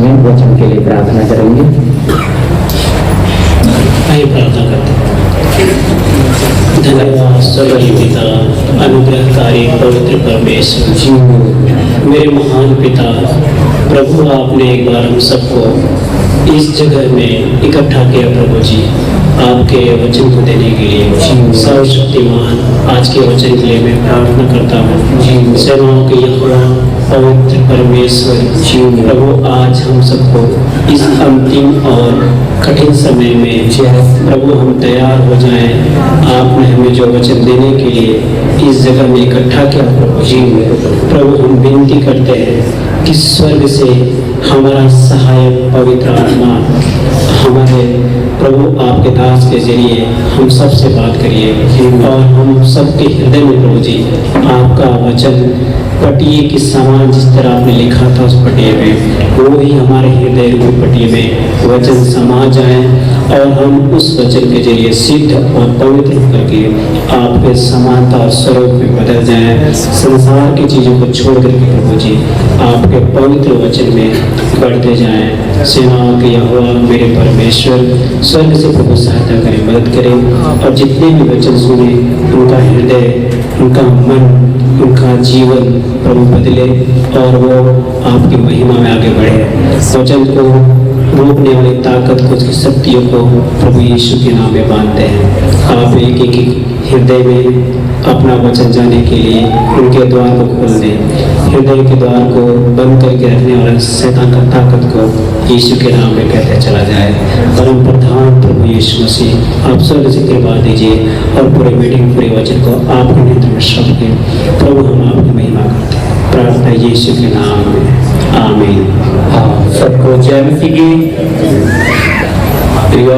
में वचन के लिए प्रार्थना करेंगे। आइए प्रार्थना करते हैं। धन्यवाद सर्वोच्च पिता, अनुग्रहकारी पवित्र परमेश्वर जी, मेरे महान पिता प्रभु, आपने एक बार हम सबको इस जगह में इकट्ठा किया प्रभु जी, आपके वचन को देने के लिए। सर्वशक्तिमान आज के वचन के लिए मैं प्रार्थना करता हूँ। सेनाओं के यहोवा पवित्र परमेश्वर जी, प्रभु आज हम सबको इस अंतिम और कठिन समय में प्रभु हम तैयार हो जाएं। आपने हमें जो वचन देने के लिए इस जगह में इकट्ठा किया प्रभु जी, प्रभु हम विनती करते हैं कि स्वर्ग से हमारा सहायक पवित्र आत्मा हमारे प्रभु आपके दास के जरिए हम सबसे बात करिए और हम सबके हृदय में प्रभु जी आपका वचन पटिए के समान जिस तरह आपने लिखा था उस पटिए में, वो ही हमारे हृदय रूपी पटिए में वचन समा जाए और हम उस वचन के जरिए सिद्ध और पवित्र करके आपके समानता और स्वरूप में बदल जाए। संसार की चीज़ों को छोड़ करके प्रभु जी आपके पवित्र वचन में बढ़ते जाएं। सेनाओं के यहोवा मेरे परमेश्वर स्वर्ग से प्रभु सहायता करें, मदद करें और जितने भी वचन सुने उनका हृदय, उनका मन, उनका जीवन प्रभु बदले और वो आपकी महिमा में आगे बढ़े। वचन को रोकने वाली ताकत को, उसकी शक्तियों को प्रभु यीशु के नाम में बांधते हैं। आप एक एक हृदय में अपना वचन जाने के लिए उनके द्वार को खोल दें। हृदय के द्वार को बंद करके रखने वाला शैतान का ताकत को यीशु के नाम में कहते चला जाए। परम प्रधान प्रभु यीशु मसीह, आप स्वर्ग से कृपा दीजिए और पूरे मीटिंग पूरे वचन को आपके नेतृत्व में सौंपे। प्रभु हम आपकी महिमा करते हैं, प्रार्थना यीशु के नाम में, आमीन। सबको जय मसीह की। प्रियो,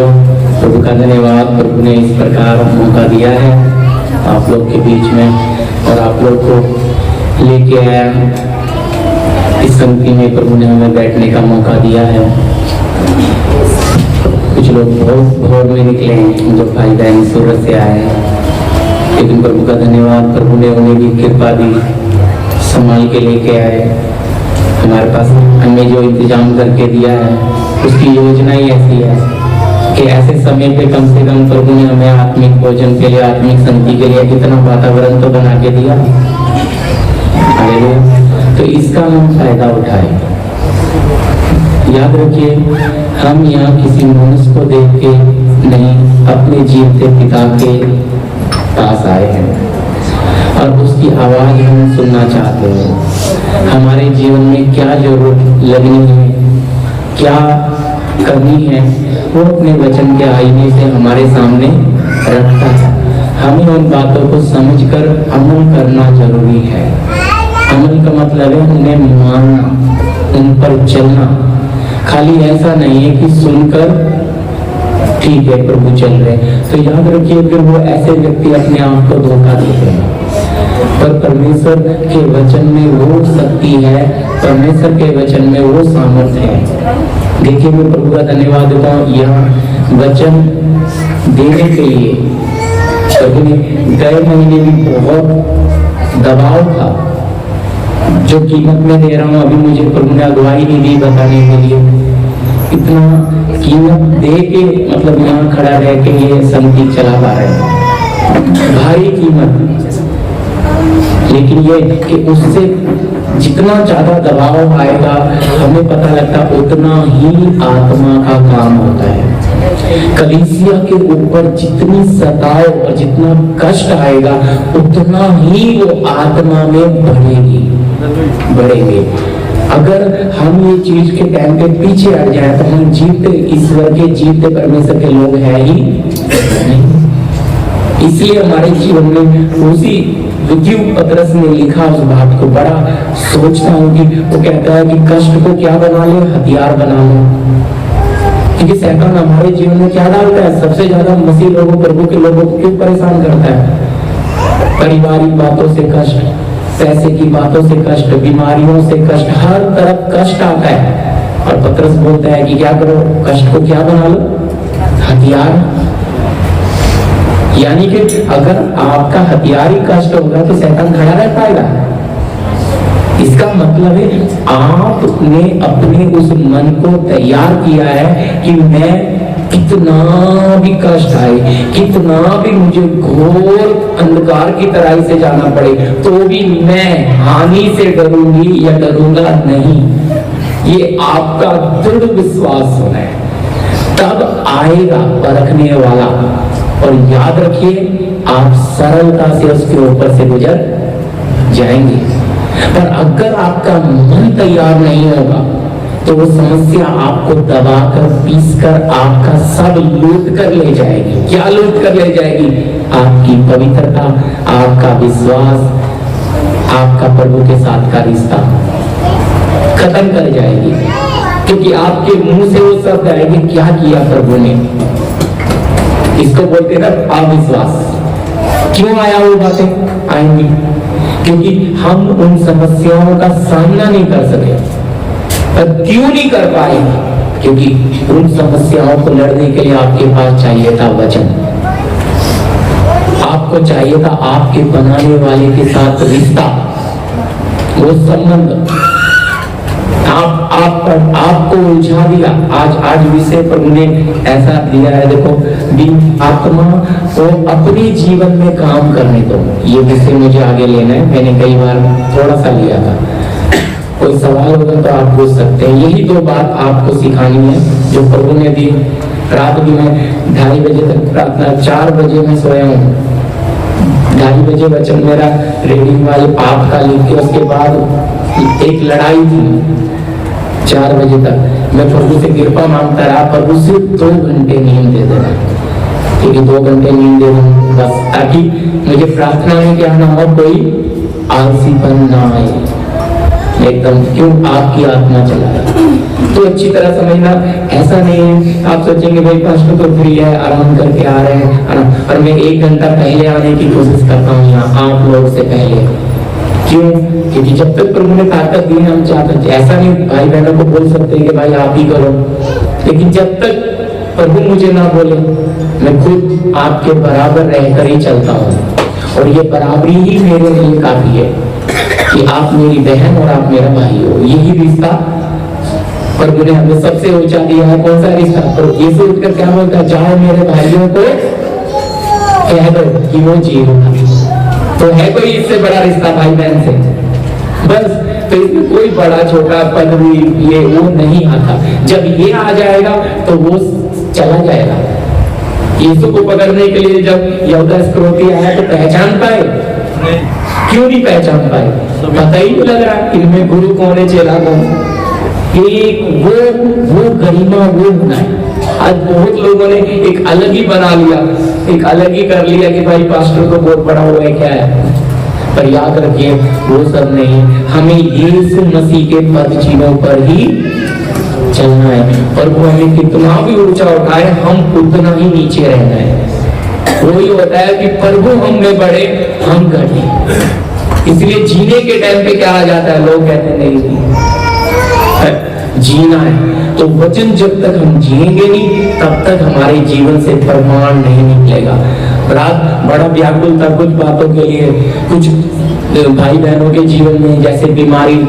प्रभु का धन्यवाद, प्रभु ने इस प्रकार मौका दिया है आप लोग के बीच में और आप लोग को लेके आया। इस संगति में प्रभु ने हमें बैठने का मौका दिया है। कुछ लोग बहुत भोर में निकले हैं जो भाई बहन सूरत से आए हैं, लेकिन प्रभु का धन्यवाद, प्रभु ने उन्हें भी कृपा दी, संभाल के लेके आए। हमारे पास हमें जो इंतजाम करके दिया है उसकी योजना ही ऐसी है कि ऐसे समय पे कम से कम प्रभु ने हमें आत्मिक भोजन के लिए, आत्मिक संगति के लिए कितना वातावरण तो बना के दिया। तो इसका हम फायदा उठाए। याद रखिए, हम यहाँ किसी मनुष्य को देख के नहीं, अपने जीवते पिता के पास आए हैं और उसकी आवाज हम सुनना चाहते हैं। हमारे जीवन में क्या जरूरत लगनी है, क्या कमी है, वो अपने वचन के आईने से हमारे सामने रखता है। हमें उन बातों को समझकर अमल करना जरूरी है। अमल का मतलब है उन्हें मानना, उन पर चलना। खाली ऐसा नहीं है कि सुनकर ठीक है प्रभु चल रहे, तो याद रखिए फिर वो ऐसे व्यक्ति अपने आप को धोखा देते हैं। पर परमेश्वर के वचन में वो शक्ति है, परमेश्वर के वचन में वो सामर्थ्य है। देखिए, मैं प्रभु का धन्यवाद देता हूँ, यह वचन देने के लिए प्रभु ने गए महीने भी बहुत दबाव था। जो कीमत में दे रहा हूँ अभी मुझे प्रभु ने अगुवाई नहीं दी बताने के लिए। इतना कीमत दे के मतलब यहाँ खड़ा रह के ये संगति चला पा रहे हैं, भारी कीमत। लेकिन ये कि उससे जितना ज्यादा दबाव आएगा हमें पता लगता उतना ही आत्मा का काम होता है। कलीसिया के ऊपर जितनी सताव और जितना कष्ट आएगा उतना ही वो आत्मा में बढ़ेंगे। अगर हम ये चीज के टाइम पे पीछे हट जाए तो हम जीवते ईश्वर के, जीवते परमेश्वर के लोग हैं ही नहीं। इसलिए हमारे जीवन में उसी द्वितीय पत्रस ने लिखा उस बात को बड़ा सोचता हूँ कि वो कहता है कि कष्ट को क्या बना ले, हथियार बना ले। क्योंकि शैतान हमारे जीवन में क्या डालता है, सबसे ज्यादा मसीह लोगों, प्रभु के लोगों को क्यों परेशान करता है? पारिवारिक बातों से कष्ट, पैसे की बातों से कष्ट, बीमारियों से कष्ट, हर तरफ कष्ट आता है। और पत्रस बोलता है कि क्या करो, कष्ट को क्या बना लो, हथियार। यानी कि अगर आपका हथियार ही कष्ट होगा तो शैतान खड़ा रह पाएगा? इसका मतलब है आपने अपने उस मन को तैयार किया है कि मैं कितना भी कष्ट आए, कितना भी मुझे घोर अंधकार की तरह से जाना पड़े, तो भी मैं हानि से डरूंगी या डरूंगा नहीं। ये आपका दृढ़ विश्वास होना है, तब आएगा परखने वाला। और याद रखिए, आप सरलता से उसके ऊपर से गुजर जाएंगे। पर अगर आपका मन तैयार नहीं होगा तो वो समस्या आपको दबाकर पीसकर आपका सब लूट कर ले जाएगी। क्या लूट कर ले जाएगी? आपकी पवित्रता, आपका विश्वास, आपका प्रभु के साथ का रिश्ता खत्म कर जाएगी। क्योंकि आपके मुंह से वो शब्द आएंगे, क्या किया प्रभु ने। इसको बोलते ना अविश्वास। क्यों आया वो बातें आएंगी? क्योंकि हम उन समस्याओं का सामना नहीं कर सके। पर क्यों नहीं कर पाए? क्योंकि उन समस्याओं को लड़ने के लिए आपके पास चाहिए था वचन, आपको चाहिए था आपके बनाने वाले के साथ रिश्ता, वो संबंध। आपको उलझा दिया। आज विषय पर उन्हें ऐसा दिया है, देखो, आत्मा को अपने जीवन में काम करने दो। ये विषय मुझे आगे लेना है, मैंने कई बार थोड़ा सा लिया था। कोई सवाल होगा तो आप पूछ सकते हैं। यही दो बात आपको सिखानी है जो प्रभु ने दी। रात भी मैं 2:30 बजे तक प्रार्थना, 4 बजे मैं सोया हूँ। 2:30 बजे वचन मेरा रीडिंग वाले पाप का लिख के, उसके बाद एक लड़ाई थी 4 बजे तक। मैं प्रभु से कृपा मांगता रहा, प्रभु सिर्फ 2 घंटे नींद दे देना, क्योंकि 2 घंटे नींद दे दूं बस, ताकि मुझे प्रार्थना में क्या ना हो, कोई आलसीपन ना आए एकदम। क्यों? आपकी आत्मा चला है तो अच्छी तरह समझना। ऐसा नहीं है आप सोचेंगे भाई पास्टर तो फ्री है, आराम करके आ रहे हैं, और मैं 1 घंटा पहले आने की कोशिश करता हूँ यहाँ आप लोग से पहले। क्यों? क्योंकि जब तक प्रभु ने ताकत दी हम चाहते, ऐसा नहीं भाई बहनों को बोल सकते कि भाई आप ही करो, लेकिन जब तक प्रभु मुझे ना बोले, मैं खुद आपके बराबर रहकर ही चलता हूँ। और ये बराबरी ही मेरे लिए काफी है कि आप मेरी बहन और आप मेरा भाई हो। यही रिश्ता प्रभु ने हमें सबसे ऊंचा दिया है। कौन सा रिश्ता? पर यीशु उठकर क्या बोलता? जाओ मेरे भाइयों को कह दो कि वो जीवन। तो है कोई इससे बड़ा रिश्ता भाई बहन से? बस। तो इसमें कोई बड़ा छोटा पदवी ये वो नहीं आता। जब ये आ जाएगा तो वो चला जाएगा। यीशु को पकड़ने के लिए जब यहूदा इस्करियोती आया तो पहचान पाए? क्यों नहीं पहचान पाए? पता ही नहीं लग रहा इनमें गुरु कौन है, चेला कौन। एक वो गरिमा वो होना है। आज बहुत लोगों ने एक अलग ही बना लिया, एक अलग ही कर लिया कि भाई पास्टर तो बहुत बड़ा हुआ है, क्या है। पर याद रखिए वो सब नहीं, हमें यीशु मसीह के पद चिन्हों पर ही चलना है। और वो हमें कितना भी ऊंचा उठाए, हम उतना ही नीचे रहना है। वही होता है कि प्रभु हम में बढ़े, हम घटे। इसलिए जीने के टाइम पे क्या आ जाता है, लोग कहते नहीं जीना है तो वचन जब तक हम जिएंगे नहीं तब तक हमारे जीवन से प्रमाण नहीं निकलेगा। रात बड़ा व्याकुल था कुछ बातों के लिए, कुछ भाई बहनों के जीवन में, जैसे बीमारी,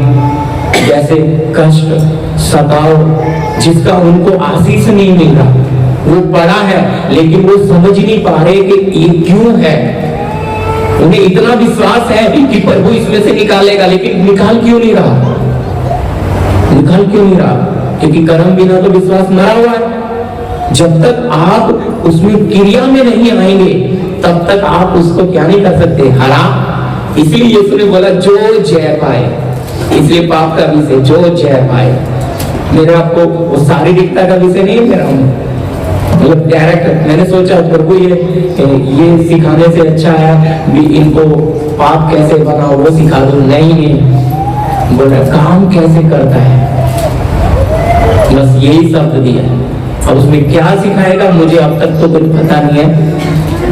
जैसे कष्ट, सताव, जिसका उनको आशीष नहीं मिल रहा। वो बड़ा है लेकिन वो समझ नहीं पा रहे कि ये क्यों है। उन्हें इतना विश्वास है कि प्रभु इसमें से निकालेगा, लेकिन निकाल क्यों नहीं रहा? निकाल क्यों नहीं रहा? क्योंकि कर्म बिना तो विश्वास मरा हुआ है। जब तक आप उसमें क्रिया में नहीं आएंगे तब तक आप उसको क्या नहीं कर सकते, हरा। इसलिए यीशु ने बोला जो जय पाए, इसलिए पाप का विषय जो जय पाए। मेरा आपको वो शारीरिकता का विषय नहीं है मेरा, मतलब डायरेक्ट मैंने सोचा प्रभु ये सिखाने से अच्छा है भी इनको पाप कैसे बनाओ वो सिखा दो। नहीं, बोला काम कैसे करता है, बस यही शब्द दिया। अब उसमें क्या सिखाएगा मुझे अब तक तो कुछ पता नहीं है।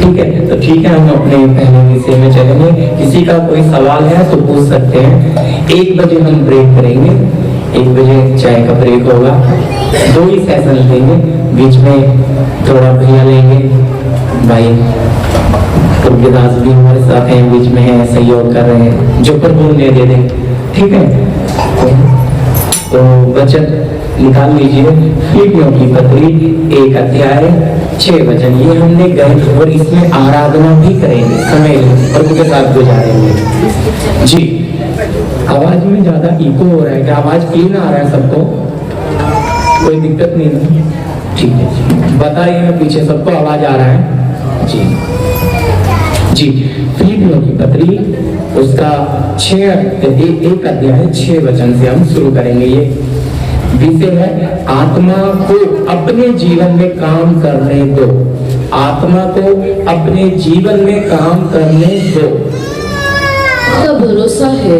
ठीक है, तो ठीक है, हम अपने पहले विषय में चलेंगे। किसी का कोई सवाल है तो पूछ सकते हैं। 1 बजे हम ब्रेक करेंगे, 1 बजे चाय का ब्रेक होगा। 2 ही सेशन लेंगे, बीच में थोड़ा भैया लेंगे, भाई प्रभुदास भी हमारे साथ हैं, बीच में है, सहयोग कर रहे हैं, जो प्रभु ने दे दे। ठीक है, तो वचन निकाल लीजिए। फिलिपियों की पत्री 1 अध्याय 6 वचन, ये हमने गए और इसमें आराधना भी करेंगे, समय प्रभु के साथ गुजारेंगे जी। आवाज में ज्यादा इको हो रहा है, क्या आवाज क्लीन आ रहा है सबको? कोई दिक्कत नहीं ना? ठीक है जी, बताइए पीछे सबको आवाज आ रहा है जी। जी, फिलिपियों की पत्री उसका 1 अध्याय 6 वचन से हम शुरू करेंगे। ये विषय है आत्मा को अपने जीवन में काम करने दो। आत्मा को अपने जीवन में काम करने दो। का भरोसा है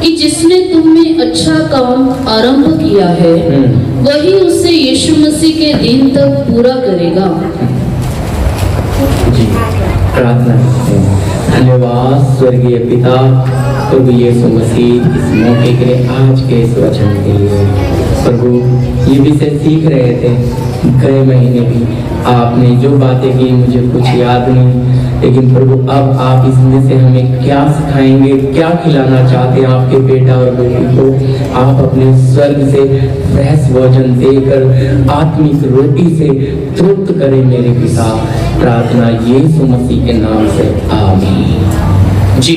कि जिसने तुम में अच्छा काम आरंभ किया है वही उसे यीशु मसीह के दिन तक पूरा करेगा। जी, प्रार्थना करते हैं। धन्यवाद स्वर्गीय पिता प्रभु यीशु मसीह इस मौके के लिए, आज के इस वचन के लिए। प्रभु ये विषय सीख रहे थे गए महीने भी, आपने जो बातें की मुझे कुछ याद नहीं, लेकिन प्रभु अब आप इसमें से हमें क्या सिखाएंगे, क्या खिलाना चाहते हैं आपके बेटा और बेटी को। आप अपने स्वर्ग से फ्रेश भोजन देकर आत्मिक रोटी से तृप्त करें मेरे पिता। प्रार्थना यीशु मसीह के नाम से, आमीन जी।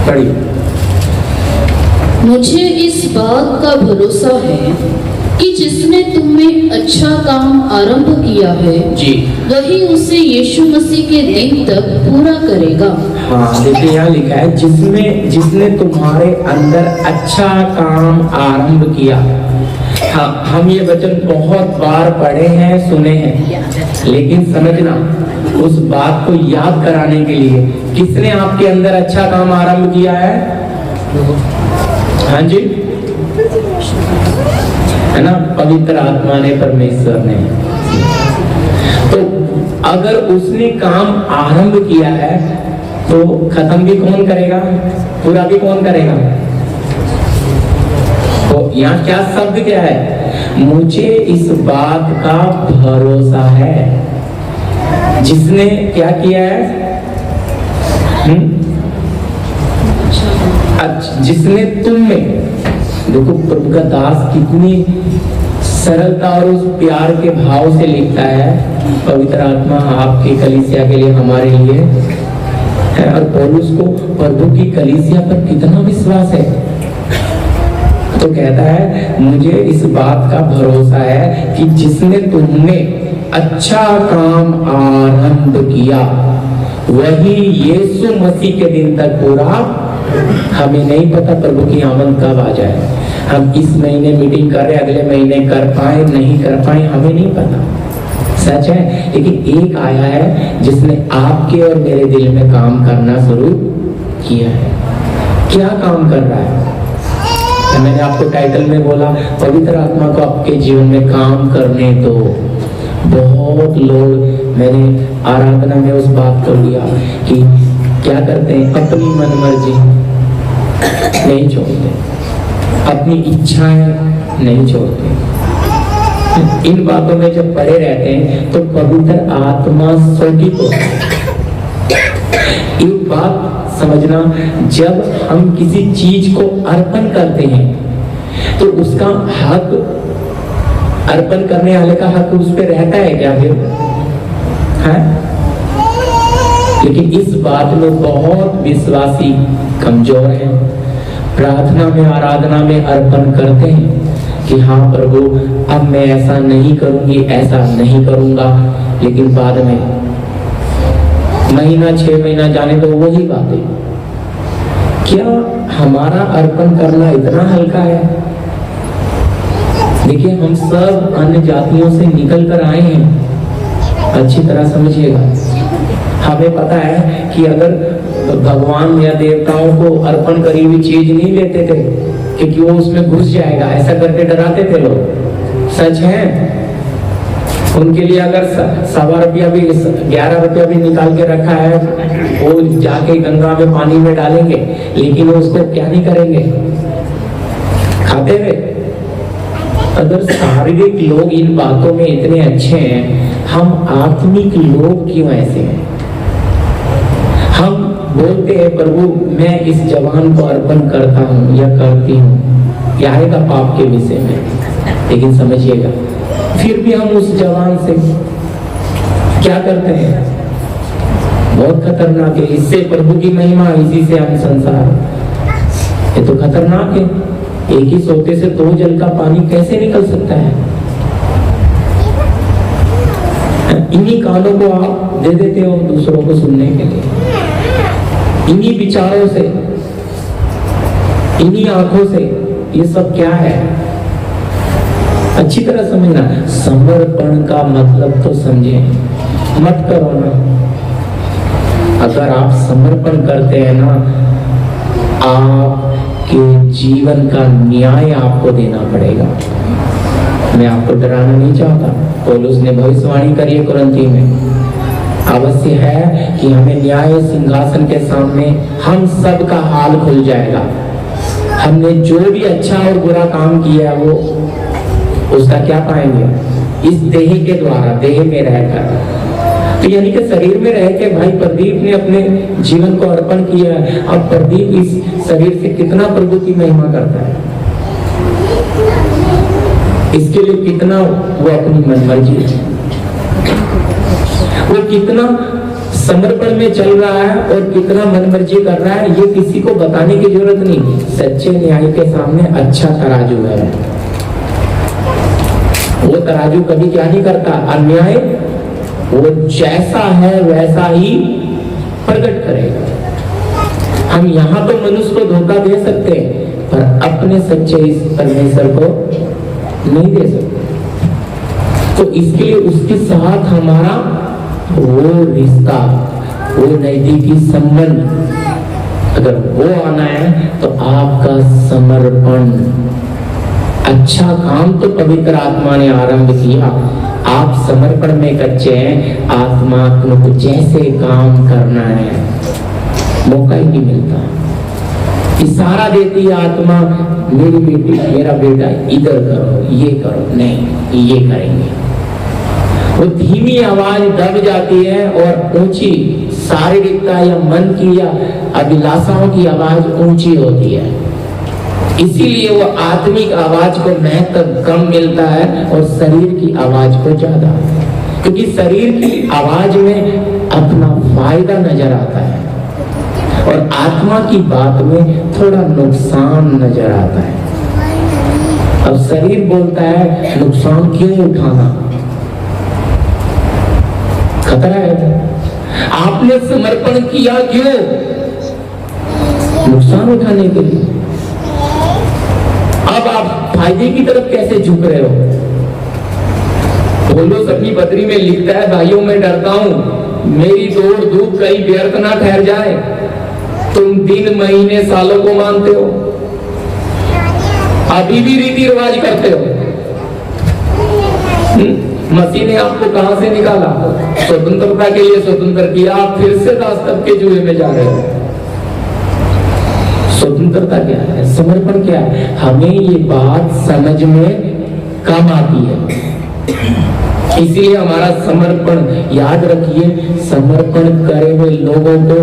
पढ़िए। मुझे इस बात का भरोसा है कि जिसने तुम में अच्छा काम आरंभ किया है जी, वही उसे यीशु मसीह के दिन तक पूरा करेगा। हाँ देखिए यहाँ लिखा है जिसने तुम्हारे अंदर अच्छा काम आरंभ किया। हाँ, हम ये वचन बहुत बार पढ़े हैं, सुने हैं, लेकिन समझना उस बात को याद कराने के लिए किसने आपके अंदर अच्छा काम आरंभ किया है? हाँ जी, है ना, पवित्र आत्मा ने, परमेश्वर ने। तो अगर उसने काम आरंभ किया है तो खत्म भी कौन करेगा, पूरा भी कौन करेगा? तो यहाँ क्या शब्द क्या है? मुझे इस बात का भरोसा है। जिसने क्या किया है? जिसने तुम में, देखो प्रभु का दास कितनी सरलता और उस प्यार के भाव से लिखता है। पवित्र आत्मा आपकी कलीसिया के लिए, हमारे लिए है, और पौलुस को प्रभु की कलीसिया पर कितना विश्वास है। तो कहता है मुझे इस बात का भरोसा है कि जिसने तुमने अच्छा काम आरंभ किया वही यीशु मसीह के दिन तक पूरा। हमें नहीं पता प्रभु की आमद कब आ जाए। हम इस महीने मीटिंग कर रहे, अगले महीने कर पाए नहीं कर पाए, हमें नहीं पता, सच है। लेकिन एक आया है जिसने आपके और मेरे दिल में काम करना शुरू किया है। क्या काम कर रहा है? तो मैंने आपको टाइटल में बोला पवित्र आत्मा को आपके जीवन में काम करने दो। बहुत लोग, मैंने आराधना में उस बात को लिया कि क्या करते हैं, अपनी मन मर्जी नहीं छोड़ते, अपनी इच्छाएं नहीं छोड़ते। इन बातों में जब पड़े रहते हैं तो पवित्र आत्मा शोकित होता है। एक बात समझना, जब हम किसी चीज को अर्पण करते हैं तो उसका हक, अर्पण करने वाले का हक उस पर रहता है क्या फिर? है? लेकिन इस बात में बहुत विश्वासी कमजोर हैं। प्रार्थना में, आराधना में अर्पण करते हैं कि हाँ प्रभु अब मैं ऐसा नहीं करूंगी, ऐसा नहीं करूंगा, लेकिन बाद में महीना 6 महीना जाने तो वही बातें। क्या हमारा अर्पण करना इतना हल्का है? देखिए हम सब अन्य जातियों से निकल कर आए हैं, अच्छी तरह समझिएगा। हमें पता है कि अगर भगवान या देवताओं को अर्पण करी हुई चीज नहीं लेते थे क्योंकि वो उसमें घुस जाएगा, ऐसा करके डराते थे लोग, सच है। उनके लिए अगर 1.25 रुपया भी, 11 रुपया भी निकाल के रखा है, वो जाके गंगा में पानी में डालेंगे, लेकिन उसको क्या नहीं करेंगे, खाते हुए। अगर शारीरिक लोग इन बातों में इतने अच्छे हैं, हम आत्मिक लोग क्यों ऐसे हैं? हम बोलते हैं प्रभु मैं इस जवान को अर्पण करता हूँ या करती हूँ, यह आएगा पाप के विषय में, लेकिन समझिएगा फिर भी हम उस जवान से क्या करते हैं? बहुत खतरनाक है। इससे प्रभु की महिमा, इसी से हम संसार, ये तो खतरनाक है। एक ही सोते से 2 जल का पानी कैसे निकल सकता है? इन्हीं कानों को आप दे देते हो दूसरों को सुनने के लिए, इन्हीं विचारों से, इन्हीं आंखों से। ये सब क्या है? अच्छी तरह समझना। समर्पण का मतलब तो समझे, मत करो ना। अगर आप समर्पण करते हैं ना, आपके जीवन का न्याय आपको देना पड़ेगा। मैं आपको डराना नहीं चाहता। पौलुस ने भविष्यवाणी करी है कुरिन्थी में, अवश्य है कि हमें न्याय सिंहासन के सामने हम सब का हाल खुल जाएगा। हमने जो भी अच्छा और बुरा काम किया है वो उसका क्या पाएंगे? इस देह के द्वारा, देह में रहकर। तो यानी कि शरीर में रह के भाई प्रदीप ने अपने जीवन को अर्पण किया है। अब प्रदीप इस शरीर से कितना प्रभु की महिमा करता है, इसके लिए कितना वो अपनी मनमर्जी, वो कितना समर्पण में चल रहा है और कितना मनमर्जी कर रहा है, ये किसी को बताने की जरूरत नहीं। सच्चे न्याय के सामने अच्छा तराजू है। वो तराजू कभी क्या नहीं करता? अन्याय वो जैसा है वैसा ही प्रकट करेगा। हम यहाँ तो मनुष्य को धोखा दे सकते हैं, पर अपने सच्चे इस परमेश्वर को नहीं दे सकते। तो इसके लिए उसके साथ हमारा वो रिश्ता, वो नजदीकी संबंध, अगर वो आना है तो आपका समर्पण। अच्छा काम तो पवित्र आत्मा ने आरंभ किया, आप समर्पण में कच्चे हैं। आत्मा को जैसे काम करना है मौका ही नहीं मिलता। इशारा देती है आत्मा, मेरी बेटी, मेरा बेटा, इधर करो, ये करो, नहीं ये करेंगे। वो धीमी आवाज दब जाती है और ऊंची शारीरिकता या मन की या अभिलाषाओं की आवाज ऊंची होती है। इसीलिए वो आत्मिक आवाज को महत्व कम मिलता है और शरीर की आवाज को ज्यादा, क्योंकि शरीर की आवाज में अपना फायदा नजर आता है और आत्मा की बात में थोड़ा नुकसान नजर आता है। अब शरीर बोलता है नुकसान क्यों उठाना, खतरा है। आपने समर्पण किया क्यों? नुकसान उठाने के लिए। अब आप फायदे की तरफ कैसे झुक रहे हो? पौलुस अपनी पत्री में लिखता है, भाइयों मैं डरता हूं मेरी दौड़ धूप कहीं व्यर्थ ना ठहर जाए। तुम दिन महीने सालों को मानते हो, अभी भी रीति रिवाज करते हो। मसीह ने आपको कहां से निकाला? स्वतंत्रता के लिए स्वतंत्र किया, आप फिर से दासत्व के जुए में जा रहे हो। स्वतंत्रता क्या है? समर्पण क्या है? हमें ये बात समझ में कम आती है, इसीलिए हमारा समर्पण, याद रखिए, समर्पण करे हुए लोगों को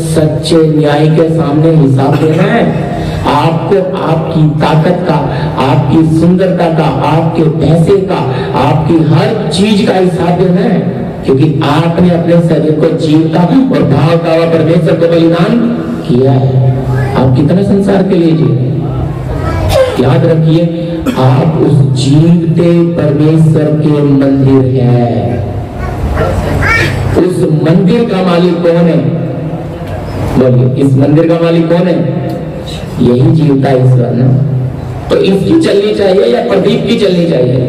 सच्चे न्याय के सामने हिसाब देना है। आपको आपकी ताकत का, आपकी सुंदरता का, आपके पैसे का, आपकी हर चीज का हिसाब देना है, क्योंकि आपने अपने शरीर को जीवता और भाव का परमेश्वर को बलिदान किया है। आप कितना संसार के लिए जी रहे हैं? याद रखिए, आप उस जीवते परमेश्वर के मंदिर है। उस मंदिर का मालिक कौन है? बोलिए, इस मंदिर का मालिक कौन है? यही जीवता ईश्वर ना। तो इसकी चलनी चाहिए या प्रदीप की चलनी चाहिए?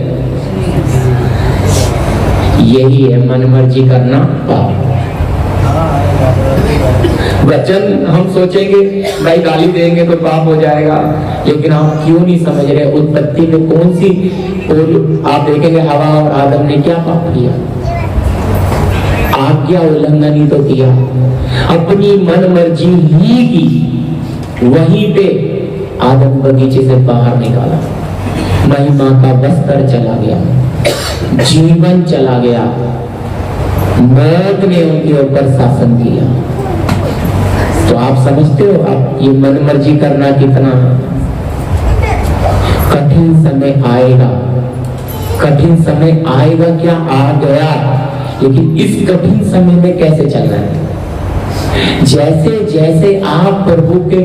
यही है मन मर्जी करना पाप। वचन हम सोचेंगे भाई गाली देंगे तो पाप हो जाएगा, लेकिन आप क्यों नहीं समझ रहे? उत्पत्ति में कौन सी, आप देखेंगे हवा और आदम ने क्या पाप किया? आज्ञा उल्लंघन ही तो किया, अपनी मन मर्जी ही की। वहीं पे आदम बगीचे से बाहर निकाला, महिमा का बस्तर चला गया, जीवन चला गया, मौत ने उनके ऊपर शासन किया। तो आप समझते हो आप ये मन मर्जी करना कितना कठिन समय आएगा। कठिन समय आएगा क्या, आ गया, लेकिन इस कठिन समय में कैसे चलना है। जैसे जैसे आप प्रभु के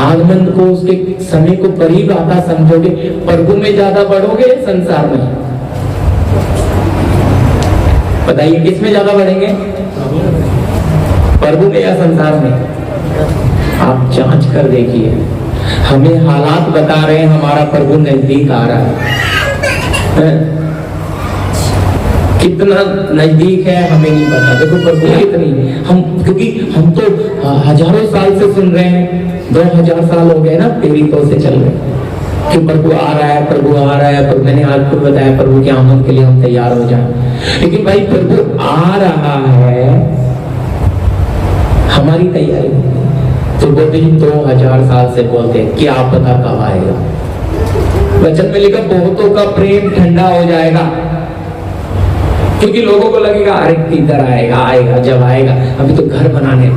आगमन को, उसके समय को करीब आता समझोगे, प्रभु में ज्यादा बढ़ोगे संसार में? बताइए किस में ज्यादा बढ़ेंगे, प्रभु में या संसार में? आप जांच कर देखिए। हमें हालात बता रहे हैं हमारा प्रभु नजदीक आ रहा है। कितना नजदीक है हमें नहीं पता। देखो प्रभु कितनी, हम क्योंकि हम तो हजारों साल से सुन रहे हैं, 2000 साल हो गए ना प्रेरितों से चल रहे कि प्रभु आ रहा है, प्रभु आ रहा है। पर मैंने आज को बताया प्रभु के आगमन के लिए हम तैयार हो जाए। लेकिन भाई प्रभु आ रहा है, हमारी तैयारी तो वो भी 2000 साल से बोलते हैं कि आप पता कब आएगा। वचन में लिखा बहुतों का प्रेम ठंडा हो जाएगा, क्योंकि लोगों को लगेगा अरे किधर आएगा, आएगा जब आएगा। अभी तो घर बनाओ,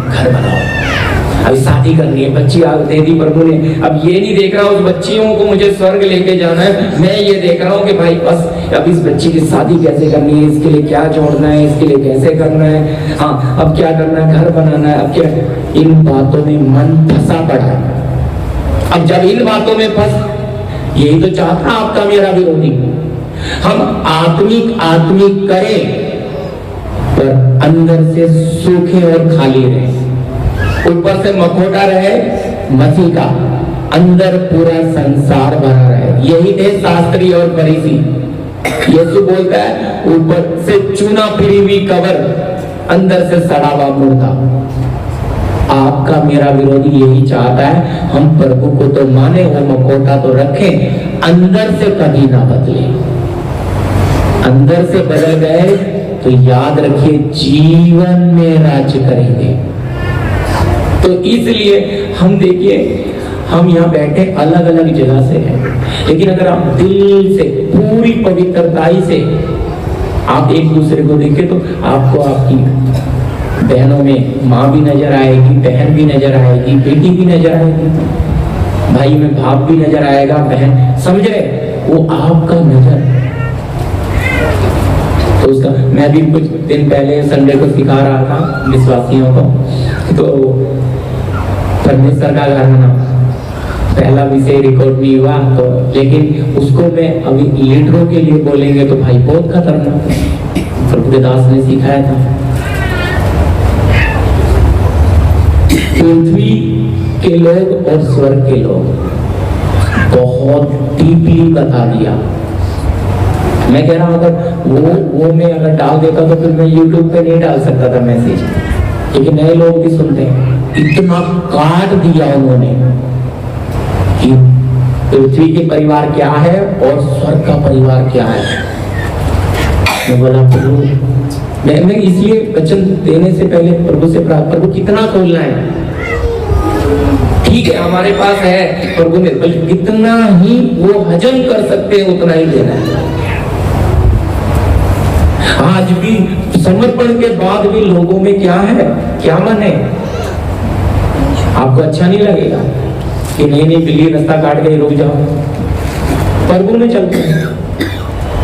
अभी शादी करनी है, बच्ची दे दी प्रभु ने। अब ये नहीं देख रहा उस बच्चियों को मुझे स्वर्ग लेके जाना है, मैं ये देख रहा हूँ कि भाई बस अब इस बच्ची की शादी कैसे करनी है, इसके लिए क्या जोड़ना है, इसके लिए कैसे करना है, हाँ अब क्या करना है, घर बनाना है, अब क्या। इन बातों में मन फंसा पड़ा है। अब जब इन बातों में फंस, यही तो चाहता आपका मेरा विरोधी, हम आत्मिक करें पर अंदर से सूखे और खाली रहे। ऊपर से मखोटा रहे मसीह का, अंदर पूरा संसार भरा रहे। यही थे शास्त्री और फरीसी। यीशु बोलता है ऊपर से चूना फिरी हुई कबर, अंदर से सड़ा हुआ मुर्दा। आपका मेरा विरोधी यही चाहता है हम प्रभु को तो माने, वो मखोटा तो रखें, अंदर से कभी ना बदले। अंदर से बदल गए तो याद रखिए जीवन में राज्य करेंगे। तो इसलिए हम देखिए, हम यहाँ बैठे अलग अलग जगह से हैं, लेकिन अगर आप दिल से पूरी पवित्रताई से आप एक दूसरे को देखें तो आपको आपकी बहनों में माँ भी नजर आएगी, बहन भी नजर आएगी, बेटी भी नजर आएगी, भाई में बाप भी नजर आएगा, बहन, समझ रहे, वो आपका नजर। तो उसका मैं भी कुछ दिन पहले संडे को सिखा रहा था विश्वासियों को, तो परमेश्वर का घराना पहला विषय रिकॉर्ड नहीं हुआ, तो लेकिन उसको मैं अभी लीडरों के लिए बोलेंगे तो भाई बहुत खतरनाक है। प्रभु के दास ने सिखाया था पृथ्वी के लोग और स्वर्ग के लोग, बहुत डीपली बता दिया। मैं कह रहा हूं अगर वो मैं अगर डाल देता तो फिर मैं YouTube पे नहीं डाल सकता था मैसेज, क्योंकि नए लोग भी सुनते हैं। इतना काट दिया उन्होंने कि पृथ्वी के परिवार क्या है और स्वर्ग का परिवार क्या है। मैं बोला प्रभु, मैं इसलिए वचन देने से पहले प्रभु से प्रार्थना, प्रभु कितना खोलना है, ठीक है हमारे पास है प्रभु ने, कितना ही वो हजम कर सकते हैं उतना ही देना है। आज भी समर्पण के बाद भी लोगों में क्या है, क्या मन है, आपको अच्छा नहीं लगेगा कि नहीं बिल्ली रास्ता काट गई रुक जाओ, प्रभु में चलते हैं,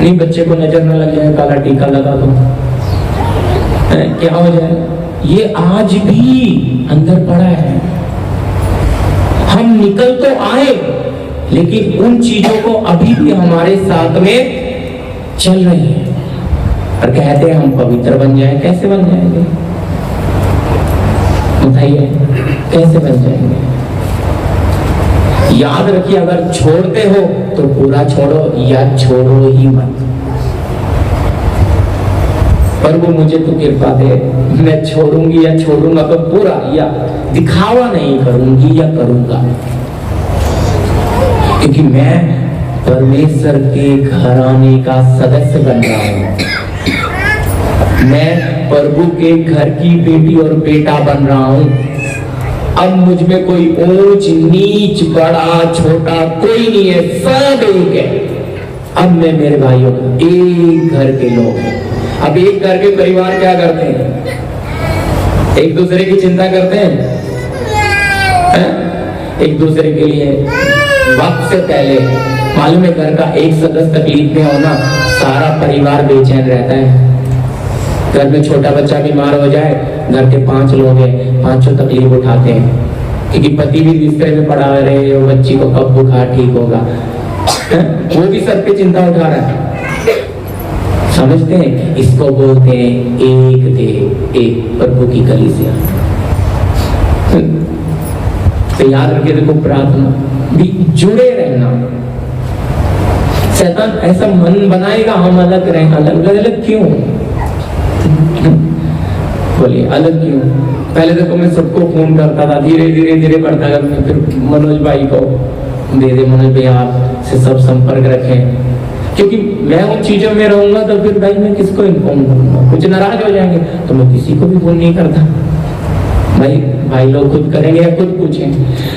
नहीं बच्चे को नजर न लग जाए, काला टीका लगा दो, क्या हो जाए, ये आज भी अंदर पड़ा है। हम निकल तो आए लेकिन उन चीजों को अभी भी हमारे साथ में चल रही है, और कहते हैं हम पवित्र बन जाए। कैसे बन जाएंगे बताइए, कैसे बन जाएंगे? याद रखिए अगर छोड़ते हो तो पूरा छोड़ो या छोड़ो ही मत। प्रभु मुझे तो कृपा दे, मैं छोड़ूंगी या छोड़ूंगा तो पूरा, या दिखावा नहीं करूंगी या करूंगा, क्योंकि मैं परमेश्वर के घराने का सदस्य बन रहा हूं। मैं प्रभु के घर की बेटी और बेटा बन रहा हूं। अब मुझ में कोई ऊंच नीच बड़ा छोटा कोई नहीं है, सब एक है। अब मैं मेरे भाइयों एक घर के लोग हैं। अब एक घर के परिवार क्या करते हैं? एक दूसरे की चिंता करते हैं, एक दूसरे के लिए वक्त से पहले। मालूम है, घर का एक सदस्य तकलीफ में होना, सारा परिवार बेचैन रहता है। घर में छोटा बच्चा बीमार हो जाए, घर के 5 लोग हैं, 5 तकलीफ उठाते हैं, क्योंकि पति भी बिस्तर में पड़ा रहे, वो बच्ची को कब बुखार ठीक होगा, वो भी सब पे चिंता उठा रहा है। समझते हैं? इसको बोलते हैं एक देह, एक प्रभु की कलीसिया। तो याद रखिए, देखो प्रार्थना भी जुड़े रहना। शैतान ऐसा मन बनाएगा हम अलग रहें, अलग अलग क्यों? बोलिए अलग क्यों? पहले देखो मैं सबको फोन करता था, धीरे धीरे बढ़ता गया। फिर मनोज भाई को दे दे, मनोज भाई आप से सब संपर्क रखें, क्योंकि मैं उन चीजों में रहूंगा तो फिर भाई मैं किसको इन्फॉर्म करूंगा? कुछ नाराज हो जाएंगे तो मैं किसी को भी फोन नहीं करता। भाई लोग खुद करेंगे या खुद पूछें,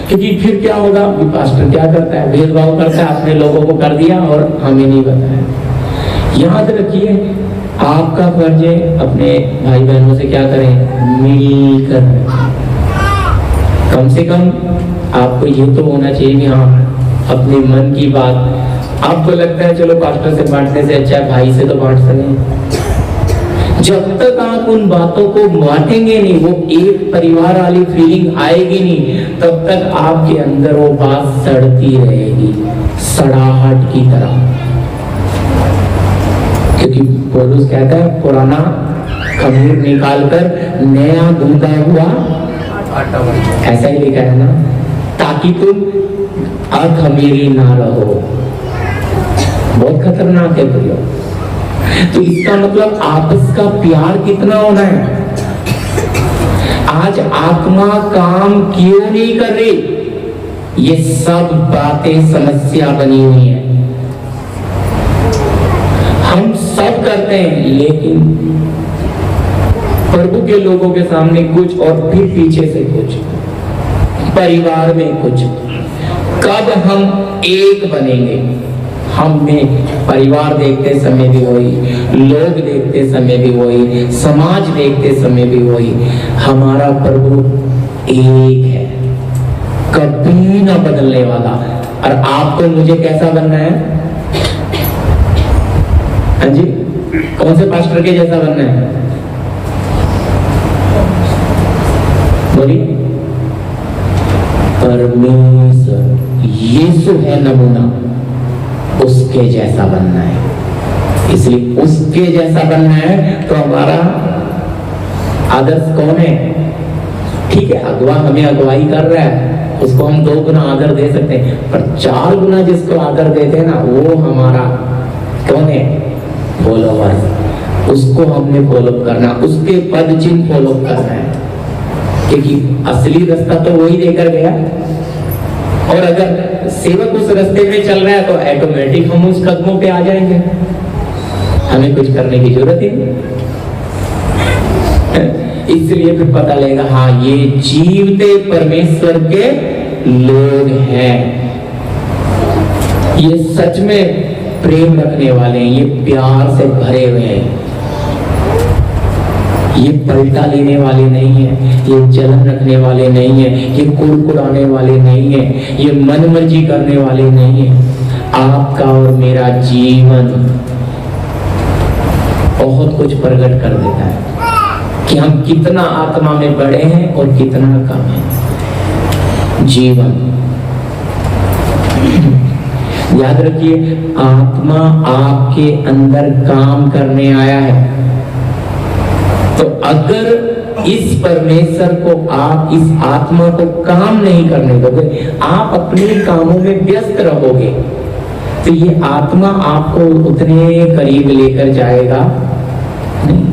क्योंकि फिर क्या होगा? पास्टर क्या करता है? भेदभाव करता है, अपने लोगों को कर दिया और हमें नहीं बताया। याद रखिए, आपका फर्ज है अपने भाई बहनों से क्या करें? मिलकर। कम से कम आपको ये तो होना चाहिए कि हाँ, अपने मन की बात आपको लगता है चलो पास्टर से बांटने से अच्छा है भाई से तो बांट सकें। जब तक आप उन बातों को बांटेंगे नहीं, वो एक परिवार वाली फीलिंग आएगी नहीं, तब तक आपके अंदर वो बात सड़ती रहेगी, सड़ाहट की तरह। क्योंकि पौलुस कहता है पुराना खमीर निकालकर नया गूंदा हुआ ऐसा ही लिखा है ना, ताकि तुम अखमीरी ना रहो। बहुत खतरनाक है भैया। तो इसका मतलब आपस का प्यार कितना होना है। आज आत्मा काम क्यों नहीं कर रही? ये सब बातें समस्या बनी हुई है। हम सब करते हैं, लेकिन प्रभु के लोगों के सामने कुछ और फिर पीछे से कुछ, परिवार में कुछ। कब हम एक बनेंगे? हमें परिवार देखते समय भी वही, लोग देखते समय भी वही, समाज देखते समय भी वही। हमारा प्रभु एक है, कभी ना बदलने वाला। और आपको मुझे कैसा बनना है? हाँ जी, कौन से पास्टर के जैसा बनना है? बोलिए। परमेश्वर यीशु है नमूना, उसके जैसा बनना है। इसलिए उसके जैसा बनना है तो हमारा आदर्श कौन है? ठीक है, अगवा हमें अगवाई कर रहा है, उसको हम 2 गुना आदर दे सकते हैं, पर 4 गुना जिसको आदर देते हैं ना, वो हमारा कौन है? फॉलोवर। उसको हमने फॉलो करना, उसके पद चिन्ह फॉलो करना है, क्योंकि असली रास्ता तो वही देकर गया। और अगर सेवक उस रास्ते में चल रहा है तो ऑटोमेटिक हम उस कदमों पे आ जाएंगे, हमें कुछ करने की जरूरत ही नहीं। इसलिए फिर पता लगेगा, हाँ ये जीवते परमेश्वर के लोग हैं, ये सच में प्रेम रखने वाले हैं, ये प्यार से भरे हुए हैं, ये पलटा लेने वाले नहीं है, ये जलन रखने वाले नहीं है, ये कुड़कुड़ाने वाले नहीं है, ये मनमर्जी करने वाले नहीं है। आपका और मेरा जीवन बहुत कुछ प्रकट कर देता है कि हम कितना आत्मा में बड़े हैं और कितना कम है। जीवन याद रखिए, आत्मा आपके अंदर काम करने आया है। तो अगर इस परमेश्वर को, आप इस आत्मा को काम नहीं करने दोगे, आप अपने कामों में व्यस्त रहोगे, तो ये आत्मा आपको उतने करीब लेकर जाएगा नहीं।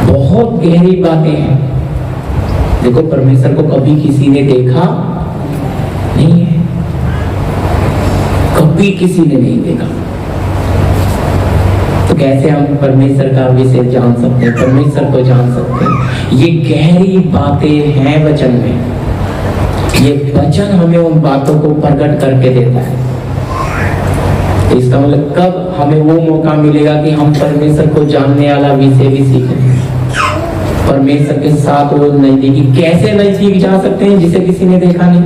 बहुत गहरी बातें हैं। देखो, परमेश्वर को कभी किसी ने देखा नहीं है, कभी किसी ने नहीं देखा। तो कैसे हम परमेश्वर का विषय जान सकते हैं, परमेश्वर को जान सकते हैं? ये गहरी बातें हैं वचन में। ये वचन हमें उन बातों को प्रकट करके देता है। तो इसका मतलब कब हमें वो मौका मिलेगा कि हम परमेश्वर को जानने वाला विषय भी सीखें, परमेश्वर के साथ वो नजदीकी कैसे नजदीक जा सकते हैं जिसे किसी ने देखा नहीं,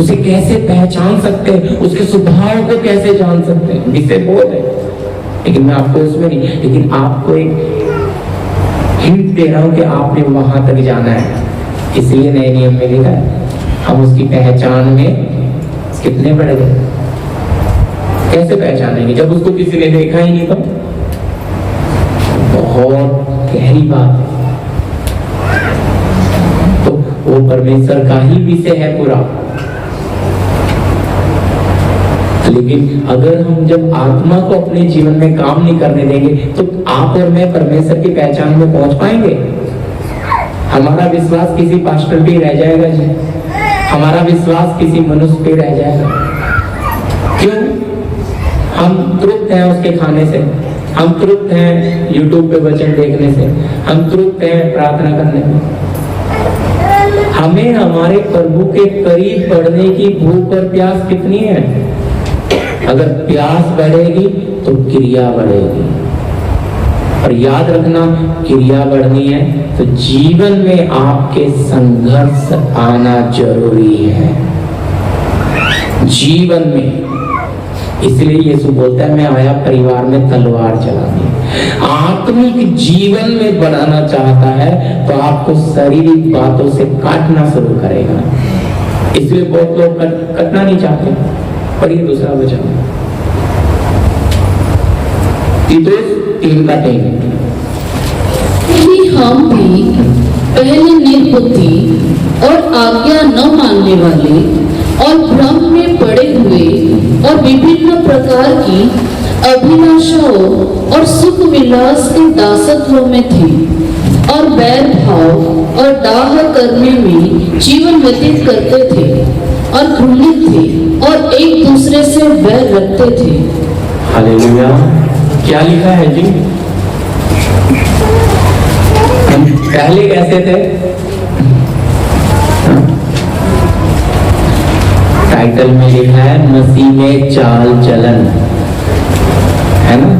उसे कैसे पहचान सकते हैं, उसके स्वभाव को कैसे जान सकते हैं, विषय बहुत है लेकिन मैं आपको उसमें नहीं, लेकिन आपको एक हिंट दे रहा हूं कि आपने वहां तक जाना है। इसलिए नए नियम में लिखा है हम उसकी पहचान में कितने बढ़ गए। कैसे पहचानेंगे जब उसको किसी ने देखा ही नहीं? तो बहुत गहरी बात है। तो वो परमेश्वर का ही विषय है पूरा। लेकिन अगर हम जब आत्मा को अपने जीवन में काम नहीं करने देंगे तो आप और मैं परमेश्वर की पहचान में पहुंच पाएंगे? हमारा विश्वास किसी पास्टर पे रह जाएगा जी, हमारा विश्वास किसी मनुष्य पे रह जाएगा। क्यों? हम तृप्त हैं उसके खाने से, हम तृप्त हैं यूट्यूब पे वचन देखने से, हम तृप्त हैं प्रार्थना करने में। हमें हमारे प्रभु के करीब बढ़ने की भूख और प्यास कितनी है? अगर प्यास बढ़ेगी तो क्रिया बढ़ेगी, और याद रखना क्रिया बढ़नी है तो जीवन में आपके संघर्ष आना जरूरी है जीवन में। इसलिए यीशु बोलता है मैं आया परिवार में तलवार चलाने। आत्मिक जीवन में बढ़ाना चाहता है तो आपको शारीरिक बातों से काटना शुरू करेगा। इसलिए बहुत लोग कटना नहीं चाहते। पर ये दूसरा वचन तीतुस 3:3 कि हम भी पहले निर्बुद्धि और आज्ञा न मानने वाले और भ्रम में पड़े हुए और विभिन्न प्रकार की अभिलाषाओं और सुख विलास के दासत्व में थे और बैर भाव और डाह करने में जीवन व्यतीत करते थे और घृणित थे और एक दूसरे से बैर रखते थे। हालेलुया। क्या लिखा है जी? हम पहले कैसे थे? टाइटल में लिखा है मसीह में चाल चलन, है ना?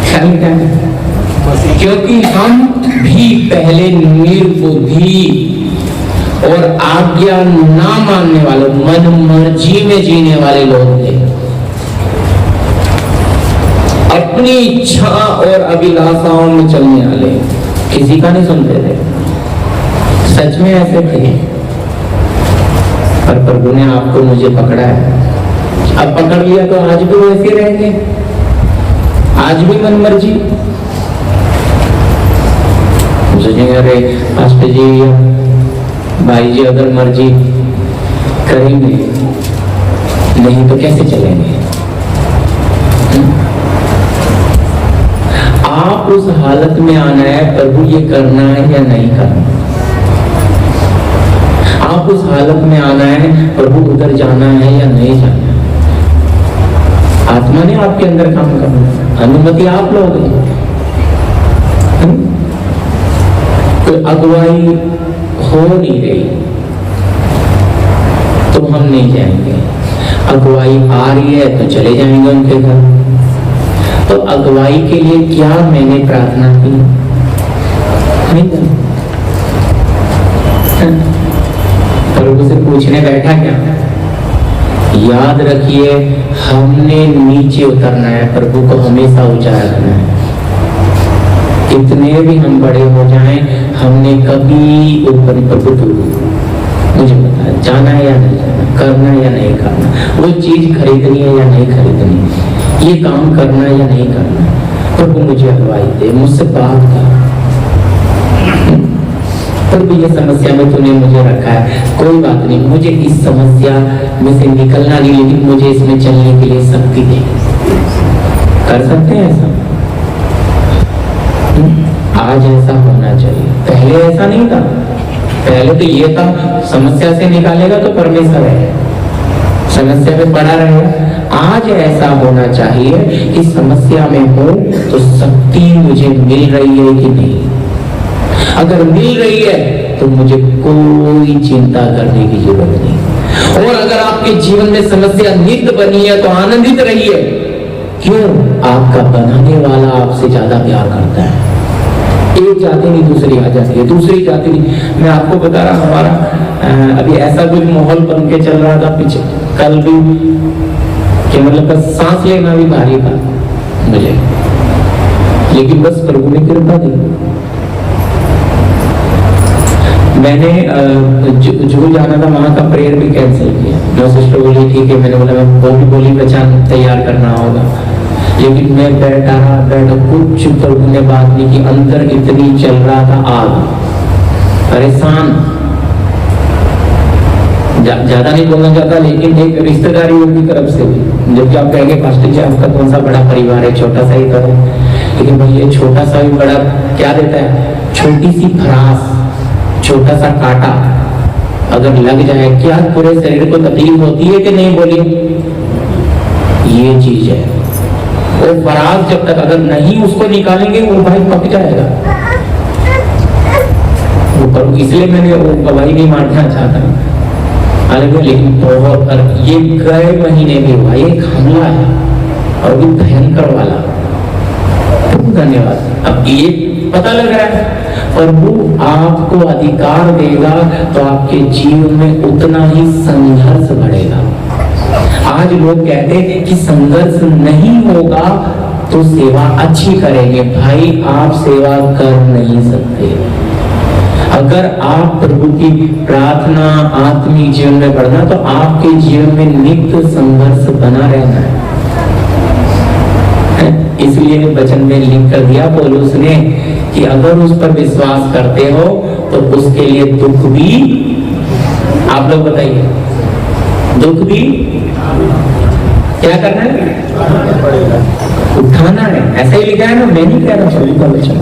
क्या लिखा है? क्योंकि हम भी पहले निर्बुद्धि और आज्ञा ना मानने वाले, मन मर्जी में जीने वाले लोग थे। अपनी इच्छा और अभिलाषाओं में चलने वाले, किसी का नहीं सुनते थे। सच में ऐसे थे। पर प्रभु ने आपको मुझे पकड़ा है। अब पकड़ लिया तो आज भी वैसे रहेंगे, आज भी मन मर्जी। अरे पास्टर जी भाई जी अगर मर्जी करेंगे नहीं तो कैसे चलेंगे? आप उस हालत में आना है प्रभु ये करना है या नहीं करना। आप उस हालत में आना है प्रभु उधर जाना है या नहीं जाना। आत्मा ने आपके अंदर काम करना, अनुमति आप लोगे। तो अगुवाई हो नहीं रही तो हम नहीं जाएंगे। अगुवाई आ रही है तो चले जाएंगे उनके घर। तो अगुवाई के लिए क्या मैंने प्रार्थना की? नहीं प्रभु से पूछने बैठा क्या? याद रखिए हमने नीचे उतरना है, प्रभु को हमेशा ऊंचा रखना है। कितने भी हम बड़े हो जाएं हमने कभी ऊपर प्रभु मुझे पता जाना है या नहीं जाना, करना या नहीं करना, वो चीज खरीदनी है या नहीं खरीदनी, ये काम करना या नहीं करना। प्रभु मुझे अगुवाई दे, मुझसे बात कर। प्रभु ये समस्या में तूने मुझे रखा है, कोई बात नहीं, मुझे इस समस्या में से निकलना नहीं, लेकिन मुझे इसमें चलने के लिए शक्ति दे। कर सकते हैं ऐसा? आज ऐसा होना चाहिए। पहले ऐसा नहीं था। पहले तो ये था समस्या से निकालेगा तो परमेश्वर है, समस्या में पड़ा रहेगा। आज ऐसा होना चाहिए कि समस्या में हो तो शक्ति मुझे मिल रही है कि नहीं। अगर मिल रही है तो मुझे कोई चिंता करने की जरूरत नहीं। और अगर आपके जीवन में समस्या नित्य बनी है तो आनंदित रहिए। क्यों? आपका बनाने वाला आपसे ज्यादा प्यार करता है। एक जाति नहीं दूसरी आ जाती है, दूसरी जाति नहीं। मैं आपको बता रहा, हमारा अभी ऐसा कुछ माहौल बन के चल रहा था पीछे कल भी कि मतलब सांस लेना भी भारी था मुझे, लेकिन बस प्रभु ने कृपा दी। मैंने जो जाना था वहां का प्रेयर भी कैंसिल किया। जो सिस्टर बोली ठीक है, मैंने बोला मैं वो भी बोली पहचान तैयार करना होगा, लेकिन मैं बैठा कुछ प्रभु ने बात नहीं की। अंदर इतनी चल रहा था आग, परेशान, ज्यादा नहीं बोलना चाहता, लेकिन एक रिश्तेदारी की तरफ से भी, जबकि आप कहेंगे पास्टर जी आपका कौन सा बड़ा परिवार है, छोटा सा ही तो है, लेकिन भाई ये छोटा सा भी बड़ा क्या देता है? छोटी सी खराश, छोटा सा कांटा अगर लग जाए, क्या पूरे शरीर को तकलीफ होती है कि नहीं? बोलिए, ये चीज है। वो फराज जब तक अगर नहीं उसको निकालेंगे वो भाई पक जाएगा। वो इसलिए मैंने वो गवाही नहीं मारना चाहता, लेकिन बहुत ये गए महीने में हुआ एक हमला है और भी भयंकर वाला। धन्यवाद। अब ये पता लग रहा है प्रभु आपको अधिकार देगा तो आपके जीवन में उतना ही संघर्ष बढ़ेगा। आज लोग कहते हैं कि संघर्ष नहीं होगा तो सेवा अच्छी करेंगे। भाई आप सेवा कर नहीं सकते अगर आप प्रभु की प्रार्थना आत्मिक जीवन में बढ़ना, तो आपके जीवन में नित्य संघर्ष बना रहना है। इसलिए वचन में लिख कर दिया पौलुस ने कि अगर उस पर विश्वास करते हो तो उसके लिए दुख भी, आप लोग बताइए, दुख भी क्या करना है? उठाना है। ऐसा ही लिखा है ना, मैं नहीं कह रहा प्रभु का वचन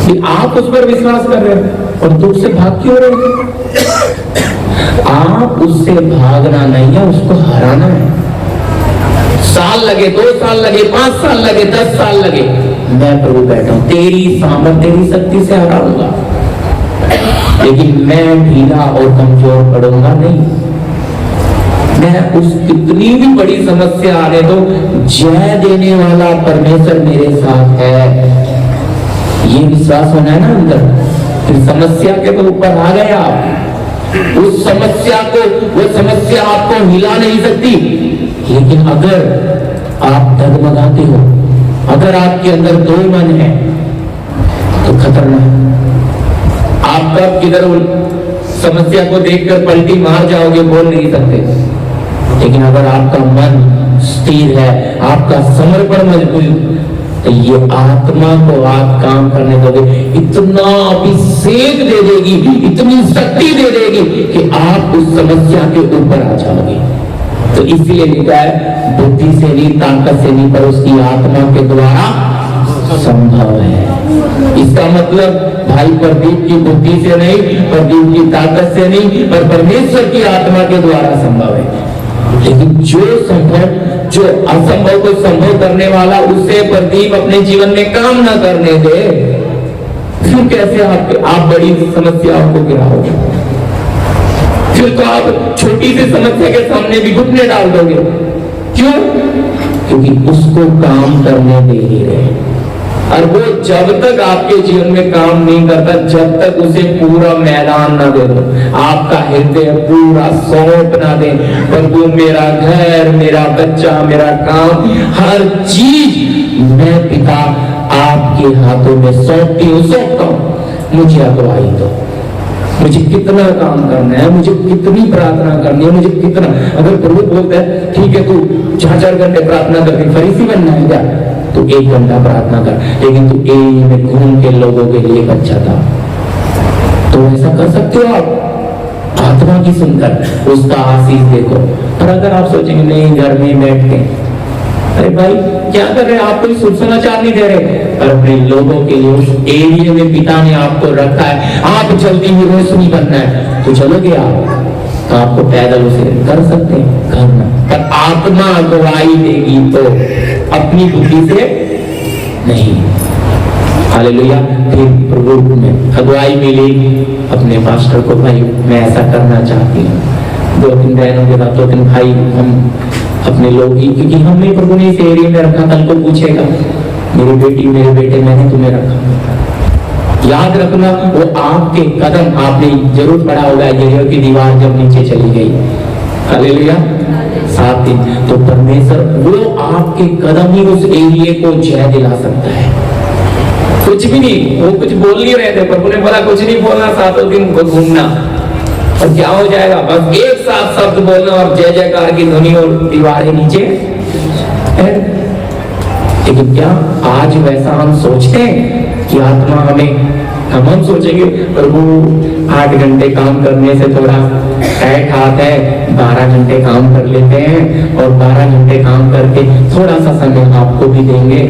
कि आप उस पर विश्वास कर रहे हो और दुख से भाग क्यों रहे हो? आप उससे भागना नहीं है, उसको हराना है। साल लगे, 2 साल लगे, 5 साल लगे, 10 साल लगे, मैं प्रभु बैठा हूं, तेरी सामर्थ तेरी शक्ति से हराऊंगा, लेकिन मैं ढीला और कमजोर पड़ूंगा नहीं। मैं उस कितनी भी बड़ी समस्या आने दो, जय देने वाला परमेश्वर मेरे साथ है। ये विश्वास होना है ना अंदर। फिर समस्या के तो ऊपर आ गए आप, उस समस्या को, वो समस्या आपको हिला नहीं सकती। लेकिन अगर आप डगमगाते हो, अगर आपके अंदर 2 मन है तो खतरनाक। आप कब किधर समस्या को देखकर पलटी मार जाओगे बोल नहीं सकते। लेकिन अगर आपका मन स्थिर है, आपका समर्पण मजबूत, तो ये आत्मा को आप काम करने दोगे, इतना अभिषेक दे देगी, इतनी शक्ति दे देगी कि आप उस समस्या के ऊपर आ जाओगे। तो इसलिए लिखा है बुद्धि से नहीं, ताकत से नहीं, पर उसकी आत्मा के द्वारा संभव है। इसका मतलब भाई प्रदीप की बुद्धि से नहीं, प्रदीप की ताकत से नहीं, पर परमेश्वर की आत्मा के द्वारा संभव है। लेकिन जो असंभव को संभव करने वाला, उसे प्रदीप अपने जीवन में काम ना करने दे, फिर कैसे आप बड़ी समस्याओं को गिराओगे? फिर तो आप छोटी सी समस्या के सामने भी घुटने डाल दोगे। क्यों? क्योंकि उसको काम करने दे ही रहे। और वो जब तक आपके जीवन में काम नहीं करता, जब तक उसे पूरा मैदान ना दे दो, आपका हृदय पूरा सौंप ना दे, प्रभु मेरा घर, मेरा बच्चा, मेरा काम, हर चीज मैं पिता आपके हाथों में सौंपती हूँ, सौंपता हूँ, मुझे अगुवाई दो। मुझे कितना काम करना है, मुझे कितनी प्रार्थना करनी है, मुझे कितना। अगर प्रभु बोलता है ठीक है तू 4-4 घंटे प्रार्थना करके फरीसी बनना है क्या, तो 1 घंटा प्रार्थना कर, लेकिन तू एरिया में घूम के लोगों के लिए अच्छा था, तो ऐसा कर सकते हो आप आत्मा की सुनकर उसका आशीष देखो। पर अगर आप सोचेंगे नहीं घर में बैठ के, अरे भाई क्या कर रहे हैं आप? कोई शुभ समाचार नहीं दे रहे, पर अपने लोगों के लिए उस एरिया में पिता ने आपको रखा है, आप जल्दी ही रोशनी बनना है, तो चलोगे आप, तो आपको पैदल उसे कर सकते हैं करना, पर आत्मा अगुवाई देगी तो अपनी बुद्धि से नहीं। हालेलुया। फिर प्रभु में अगुवाई मिली अपने पास्टर को, भाई मैं ऐसा करना चाहती हूँ, 2-3 बहनों के साथ 2-3 भाई, हम अपने लोग ही, क्योंकि हमने प्रभु ने इस एरिया में रखा, कल को पूछेगा मेरी बेटी मेरे बेटे मैंने तुम्हें रखा। याद रखना वो आपके कदम, आपने जरूर पढ़ा होगा यरीहो की दीवार जब नीचे चली गई, हालेलुया, 7 दिन, तो परमेश्वर वो आपके कदम ही उस एरिया को जय दिला सकता है। कुछ भी नहीं, वो कुछ बोल नहीं रहे थे, प्रभु ने बोला कुछ नहीं बोलना, 7 दिन को घूमना, और क्या हो जाएगा, बस एक साथ शब्द बोलना और जय जयकार की ध्वनि और दीवारें नीचे है। लेकिन क्या आज वैसा हम सोचते हैं कि आत्मा हम सोचेंगे प्रभु 8 घंटे काम करने से थोड़ा टाइट हाथ है, 12 घंटे काम कर लेते हैं, और 12 घंटे काम करके थोड़ा सा समय आपको भी देंगे,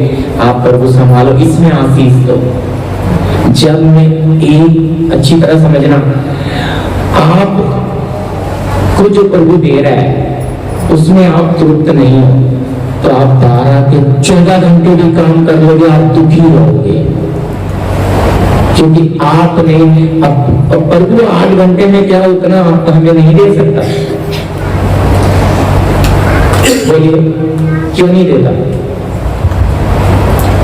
आप प्रभु संभालो, इसमें आशीष दो। जब में एक अच्छी तरह समझना, आप को जो प्रभु दे रहा है उसमें आप तृप्त नहीं हो, तो आप 12 के 14 घंटे भी काम कर लोगे, आप दुखी रहोगे, क्योंकि आपने अब प्रभु 8 घंटे में क्या उतना आप तो हमें नहीं दे सकता। बोलिए क्यों नहीं देता,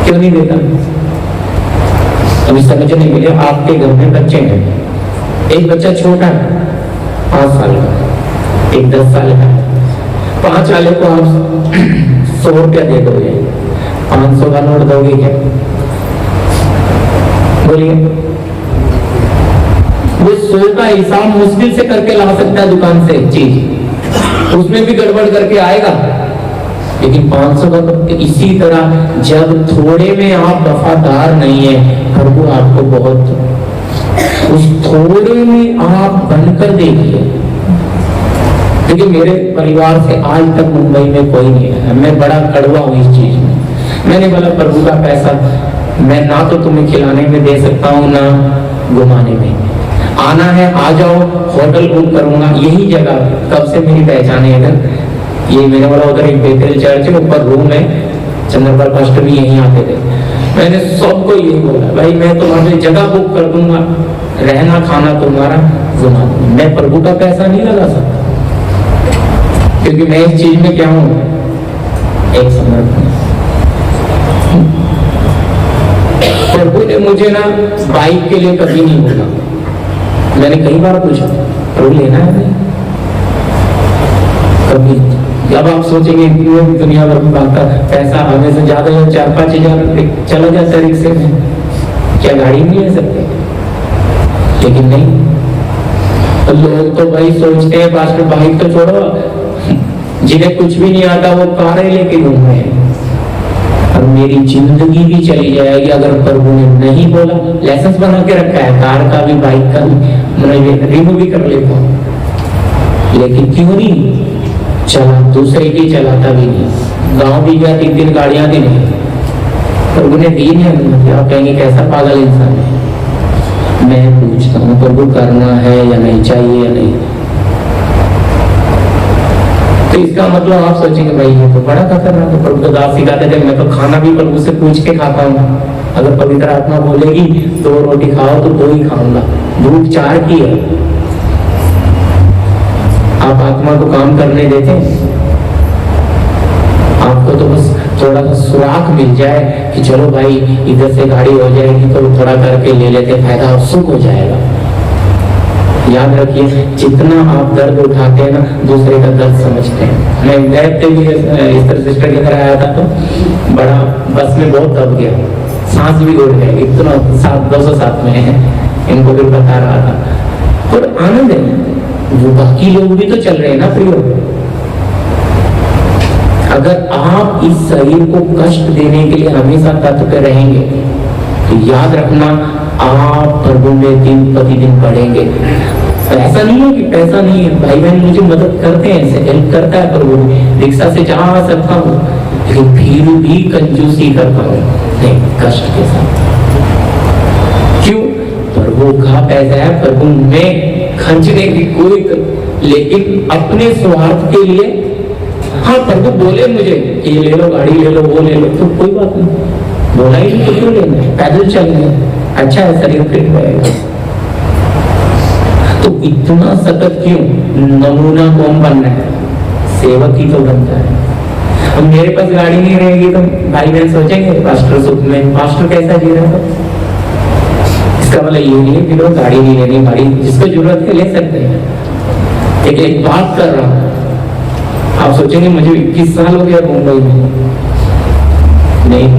क्यों नहीं देता? अभी समझने के लिए आपके घर में बच्चे हैं, एक बच्चा छोटा है 5 साल का, एक 10 साल का, 5 वाले को आप 100 रुपया दे दोगे, 500 का नोट दोगे क्या? बोलिए, वो 100 का हिसाब मुश्किल से करके ला सकता है दुकान से एक चीज, उसमें भी गड़बड़ करके आएगा, लेकिन 500 का तो इसी तरह जब थोड़े में आप वफादार नहीं है, प्रभु आपको बहुत उस थोड़े में आप बनकर देखिए। देखिए मेरे परिवार से आज तक मुंबई में कोई नहीं है, मैं बड़ा कड़वा हूँ इस चीज में। मैंने बोला प्रभु का पैसा मैं ना तो तुम्हें खिलाने में दे सकता हूँ ना घुमाने में, आना है आ जाओ, होटल बुक करूंगा, यही जगह कब से मेरी पहचान है इधर, ये मेरे वाला उधर एक बेतेल चर्च है, ऊपर रूम है, चंद्रपाल पास्टर भी यहीं आते थे। मैंने सबको यही बोला भाई मैं तुम्हारे लिए जगह बुक कर दूंगा, रहना खाना तुम्हारा, घुमा दूंगा, मैं प्रभु का पैसा नहीं लगा सकता, क्योंकि मैं इस चीज में क्या हूं, एक समर्पण। प्रभु ने मुझे ना बाइक के लिए कभी नहीं बोला, मैंने कई बार पूछा प्रभु लेना है नहीं, कभी। जब आप सोचेंगे दुनिया भर में बात, पैसा हमें से ज्यादा 4-5 हजार चला जाता है रिक्शे में, क्या गाड़ी नहीं ले सकते? लेकिन नहीं, तो लोग तो भाई सोचते हैं पास में बाइक तो छोड़ो, जिन्हें कुछ भी नहीं आता वो कारें लेके घूम रहे हैं, और मेरी जिंदगी भी चली जाएगी अगर प्रभु ने नहीं बोला। लाइसेंस बना के रखा है कार का भी बाइक का भी, मैं रिमूव भी कर लेता हूँ, लेकिन क्यों नहीं चला, दूसरे की चलाता भी नहीं, गांव भी गया 3 गाड़ियां दी नहीं, प्रभु ने दी नहीं, आप कहेंगे कैसा पागल इंसान है। मैं पूछता हूँ प्रभु करना है या नहीं, चाहिए या नहीं, तो इसका मतलब आप सोचेंगे भाई ये तो बड़ा खतरनाक है, प्रभु तो दास सिखाते थे, मैं तो खाना भी प्रभु से पूछ के खाता हूँ, अगर पवित्र आत्मा बोलेगी 2 रोटी खाओ तो 2 ही खाऊंगा, भूख 4 की है। आप आत्मा को काम करने देते, आपको तो बस थोड़ा सा सुराख मिल जाए कि चलो भाई इधर से गाड़ी हो जाएगी तो थोड़ा करके ले लेते, फायदा और सुख हो जाएगा। याद रखिए जितना आप दर्द उठाते हैं ना, दूसरे का दर्द समझते हैं। मैं इधर सिस्टर के घर आया था तो बड़ा बस में बहुत दब गया, सांस भी उड़ गया, इतना 207 में है, इनको भी बता रहा था, और आनंद है, वो बाकी लोग भी तो चल रहे हैं ना प्रियो। अगर आप इस शरीर को कष्ट देने के लिए हमेशा तत्पर रहेंगे तो याद रखना आप प्रभु में दिन प्रतिदिन बढ़ेंगे। ऐसा नहीं है कि पैसा नहीं है, भाई बहन मुझे मदद करते हैं, ऐसे हेल्प करता है प्रभु, रिक्शा से जहां आ सकता हूँ, लेकिन फिर भी कंजूसी करता हूँ नहीं, कष्ट के साथ। क्यों? प्रभु का पैसा है, प्रभु में खर्चने की कोई, लेकिन अपने स्वार्थ के लिए, हाँ प्रभु बोले मुझे ये ले लो, गाड़ी ले लो, वो ले लो, तो कोई बात नहीं, बोला ही नहीं तो क्यों लेना, पैदल चलेंगे, अच्छा है, शरीर फिट रहेगा। तो इतना सतत क्यों? नमूना कौन बनना है? सेवक ही तो बनता है। अब मेरे पास गाड़ी नहीं रहेगी तो भाई बहन सोचेंगे पास्टर सुख में, पास्टर कैसा जी रहा है? इसका मतलब ये नहीं है कि लोग गाड़ी नहीं लेनी, गाड़ी जिसको जरूरत है ले सकते हैं। एक बात कर रहा हूं, आप सोचेंगे मुझे 21 साल हो गया मुंबई में, नहीं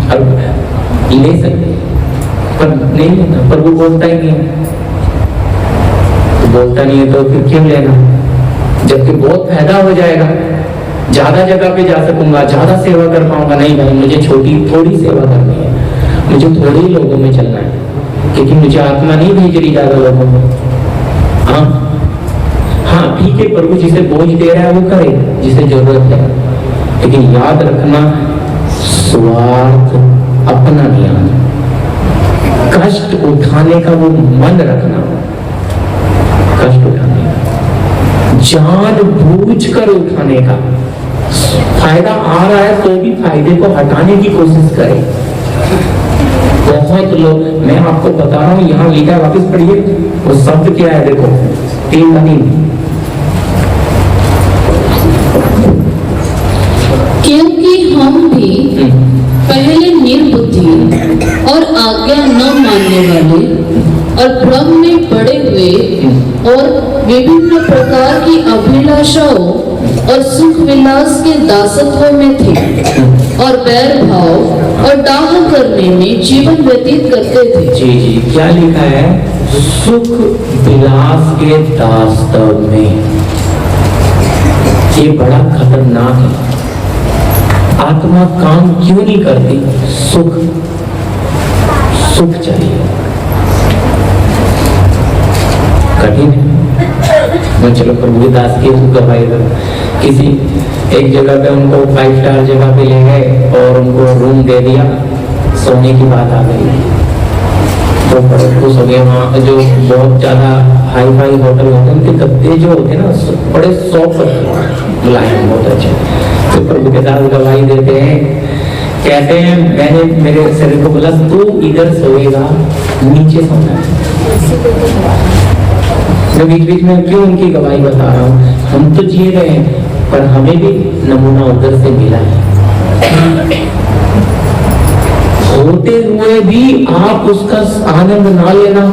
अब ले सकते पर नहीं लेना, पर वो बोलता ही नहीं है। तो बोलता नहीं है तो फिर क्यों लेना? जबकि बहुत फायदा हो जाएगा, ज्यादा जगह पे जा सकूंगा, ज्यादा सेवा कर पाऊंगा। नहीं भाई, मुझे थोड़ी सेवा करनी है, मुझे थोड़े ही लोगों में चलना है, क्योंकि मुझे आत्मा नहीं भेज रही ज्यादा लोगों में। हाँ ठीक है, प्रभु जिसे बोझ दे रहा है वो करे, जिसे जरूरत है, लेकिन याद रखना स्वार्थ अपना ध्यान, कष्ट उठाने का वो मन रखना, कष्ट उठाने का, जानबूझ कर उठाने का। फायदा आ रहा है तो भी फायदे को हटाने की कोशिश करें। बहुत लोग, मैं आपको बता रहा हूं, यहाँ लिखा है, वापस पढ़िए, वो शब्द क्या है देखो, 3 क्योंकि हम भी पहले निर्बुद्धि और आज्ञा न मानने वाले और भ्रम में पड़े हुए और विभिन्न प्रकार की अभिलाषाओं और सुख विलास के दासत्व में थे और बैर भाव और दाह करने में जीवन व्यतीत करते थे। जी, क्या लिखा है? सुख विलास के दासत्व में। ये बड़ा खतरनाक है। आत्मा काम क्यों नहीं करती? सुख चाहिए, कठिन है। मैं चलो प्रभुदास की गवाही दो, किसी एक जगह पे उनको 5 स्टार जगह पे ले गए और उनको रूम दे दिया, सोने की बात आ गई तो बड़े खुश हो गए। वहाँ जो बहुत ज्यादा हाई फाई होटल होते हैं, उनके गद्दे जो होते हैं ना बड़े सॉफ्ट मुलायम, बहुत अच्छे। तो प्रभु के दास गवाही देते हैं, कहते हैं मैंने मेरे शरीर को बोला तू इधर सोएगा, नीचे सोना है। मैं बीच बीच में क्यों उनकी गवाही बता रहा हूँ? हम तो जी रहे हैं पर हमें भी नमूना उधर से मिला है। होते हुए भी आप उसका आनंद ना लेना,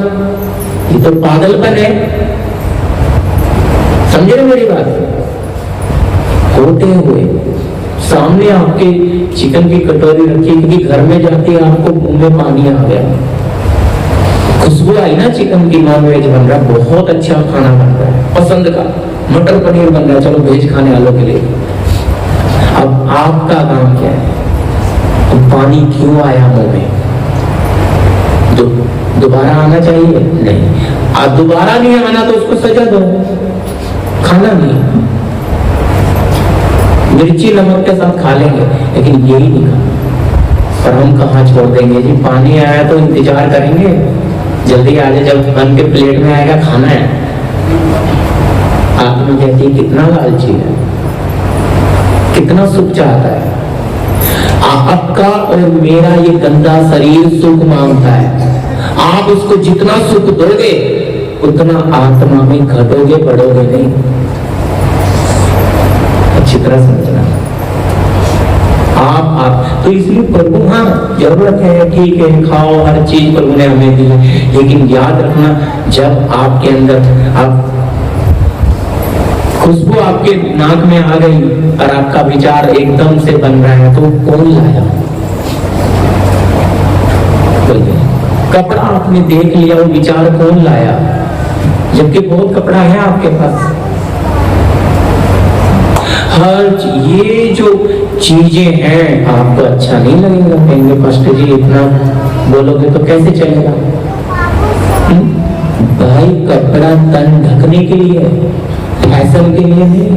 ये तो पागलपन है। समझे ना मेरी बात? होते हुए सामने आपके चिकन की कटोरी रखी, क्योंकि घर में जाके आपको मुंह में पानी आ गया, खुशबू आई ना चिकन की, नॉन वेज बन रहा, बहुत अच्छा खाना बन रहा है, पसंद का मटर पनीर बन रहा है, चलो वेज खाने वालों के लिए। अब आपका काम क्या है? तो पानी क्यों आया मुंह में? दोबारा आना चाहिए? नहीं। अब दोबारा नहीं आना तो उसको सजा दो, खाना नहीं, मिर्ची नमक के साथ खा लेंगे, लेकिन यही नहीं खा। और हम कहाँ छोड़ देंगे जी? पानी आया तो इंतजार करेंगे, जल्दी आ जाए, जब बन के प्लेट में आएगा खाना है। आत्मा कहती है कितना लालची है, कितना सुख चाहता है। आपका और मेरा ये गंदा शरीर सुख मांगता है। आप उसको जितना सुख दोगे उतना आत्मा में घटोगे, बढ़ोगे नहीं। अच्छी तरह समझना। आप तो इसलिए प्रभु, हाँ जरूरत है, ठीक है, खाओ, हर चीज प्रभु ने हमें दी, लेकिन याद रखना जब आपके अंदर आप खुशबू आपके नाक में आ गई और आपका विचार एकदम से बन रहा है, तो कौन लाया? कपड़ा आपने देख लिया, वो विचार कौन लाया? जबकि बहुत कपड़ा है आपके पास। हर ये जो चीजें हैं आपको अच्छा नहीं लगेगा, कहेंगे पास्टर जी इतना बोलोगे तो कैसे चलेगा? भाई कपड़ा तन ढकने के लिए, फैशन के लिए नहीं।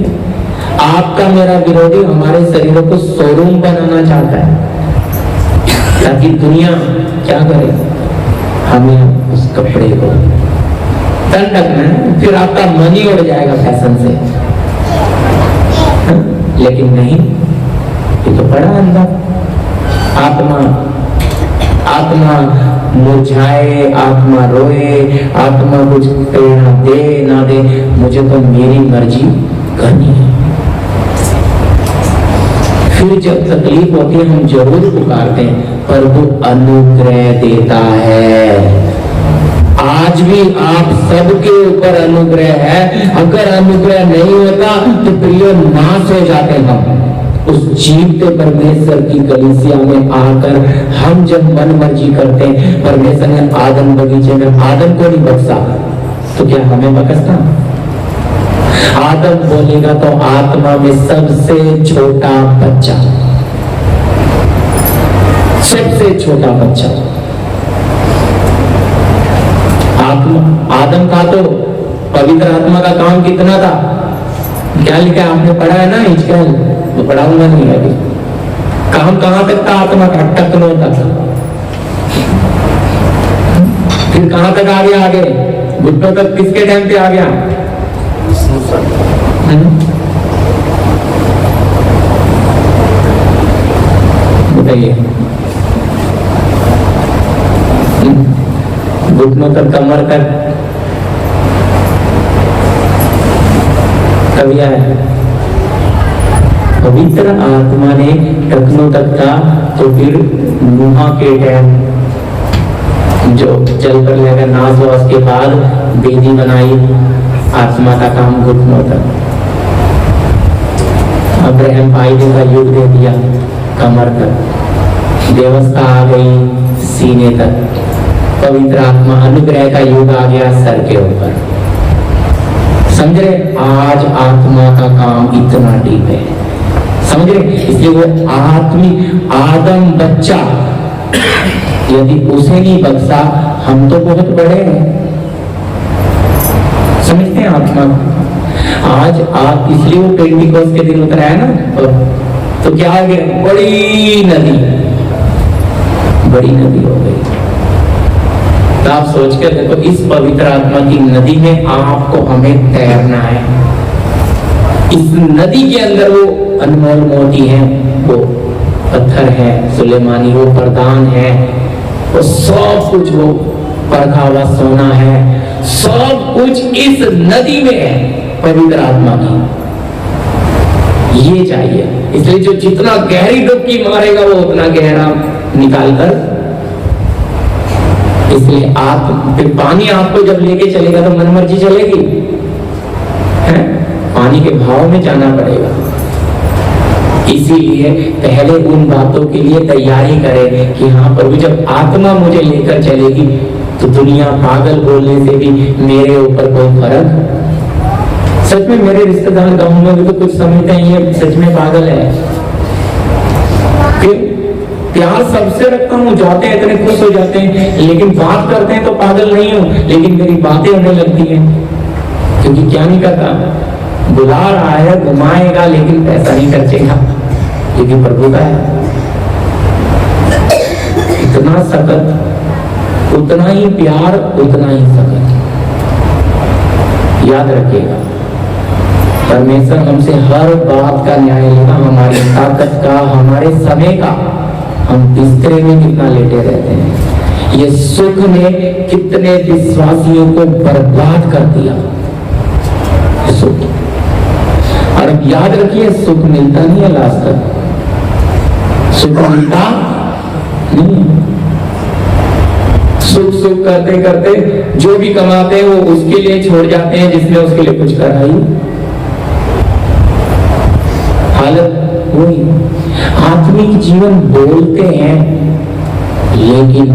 आपका मेरा विरोधी हमारे शरीरों को शोरूम बनाना चाहता है, ताकि दुनिया क्या करे? हमें उस कपड़े को तन ढकना है, फिर आपका मन ही उड़ जाएगा फैशन से। लेकिन नहीं, ये तो बड़ा अंदर आत्मा आत्मा मुरझाए, आत्मा रोए, आत्मा कुछ प्रेरणा दे ना दे, मुझे तो मेरी मर्जी करनी है। फिर जब तकलीफ होती है हम जरूर पुकारते हैं, पर वो अनुग्रह देता है। आज भी आप सबके ऊपर अनुग्रह है। अगर अनुग्रह नहीं होता तो प्रिय नाश हो जाते हम। उस जीवते परमेश्वर की कलीसिया में आकर हम जब मन मर्जी करते हैं, परमेश्वर ने आदम बगीचे में आदम को नहीं बख्शा तो क्या हमें बख्शता? आदम बोलेगा तो आत्मा में सबसे छोटा बच्चा, सबसे छोटा बच्चा आदम का तो पवित्र आत्मा का काम कितना था? क्या लिखा है आपने पढ़ा है ना? हिजकेल तो पढ़ाऊंगा नहीं अभी। काम कहां तक था आत्मा का? टकनों तक। फिर कहां तक आ गया? आगे घुटनों तक। किसके टाइम पे आ गया? बताइए। घुटनों तक, कमर तक कभी आया? पवित्र आत्मा ने टखनों तक था, तो फिर नुहा के टाइम जो चल कर लेगा नाश हुआ, उसके बाद बेदी बनाई, आत्मा का काम घुटनों तक। अब्राहम फायदे का युग दे दिया कमर तक, व्यवस्था आ गई सीने तक। पवित्र आत्मा अनुग्रह का युग आ गया सर के ऊपर। समझ रहे? आज आत्मा का काम इतना डीप है, समझ रहे? इसलिए वो आदम बच्चा, यदि उसे नहीं बख्शा, हम तो बहुत बड़े हैं। समझते हैं आत्मा? आज आप इसलिए वो पेंटिकोस्ट के दिन उतरा है ना, तो क्या हो गया? बड़ी नदी हो गई। तो आप सोच कर देखो, इस पवित्र आत्मा की नदी में आपको हमें तैरना है। इस नदी के अंदर वो अनमोल मोती है, वो पत्थर है सुलेमानी, वो प्रदान है, वो सब कुछ, वो परखा हुआ सोना है, सब कुछ इस नदी में है पवित्र आत्मा की। ये चाहिए। इसलिए जो जितना गहरी डुबकी मारेगा वो उतना गहरा निकाल कर, इसलिए आप फिर पानी आपको जब लेके चलेगा तो मन मर्जी चलेगी, है? पानी के भाव में जाना पड़ेगा। इसीलिए पहले उन बातों के लिए तैयारी करें कि हाँ प्रभु, जब आत्मा मुझे लेकर चलेगी तो दुनिया पागल बोलने से भी मेरे ऊपर कोई फर्क। सच में मेरे रिश्तेदार गांव में भी तो कुछ समझते हैं ये सच में पागल है। फिर प्यार सबसे रखता हूँ, जाते हैं इतने खुश हो जाते हैं, लेकिन बात करते हैं तो पागल नहीं हूँ, लेकिन मेरी बातें होने लगती हैं। क्योंकि क्या नहीं करता? बुला रहा है, घुमाएगा, लेकिन पैसा नहीं खर्चेगा, क्योंकि प्रभु का है। इतना सख्त, उतना ही प्यार, उतना ही सख्त। याद रखिएगा, परमेश्वर हमसे हर बात का न्याय लेगा, हमारी ताकत का, हमारे समय का। हम बिस्तरे में कितना लेटे रहते हैं। ये सुख ने कितने विश्वासियों को बर्बाद कर दिया। सुख, और अब याद रखिए, सुख मिलता नहीं है लास्ट तक। सुख मिलता नहीं। सुख करते करते जो भी कमाते हैं वो उसके लिए छोड़ जाते हैं जिसने उसके लिए कुछ करा ही। हालत वही। आत्मिक जीवन बोलते हैं लेकिन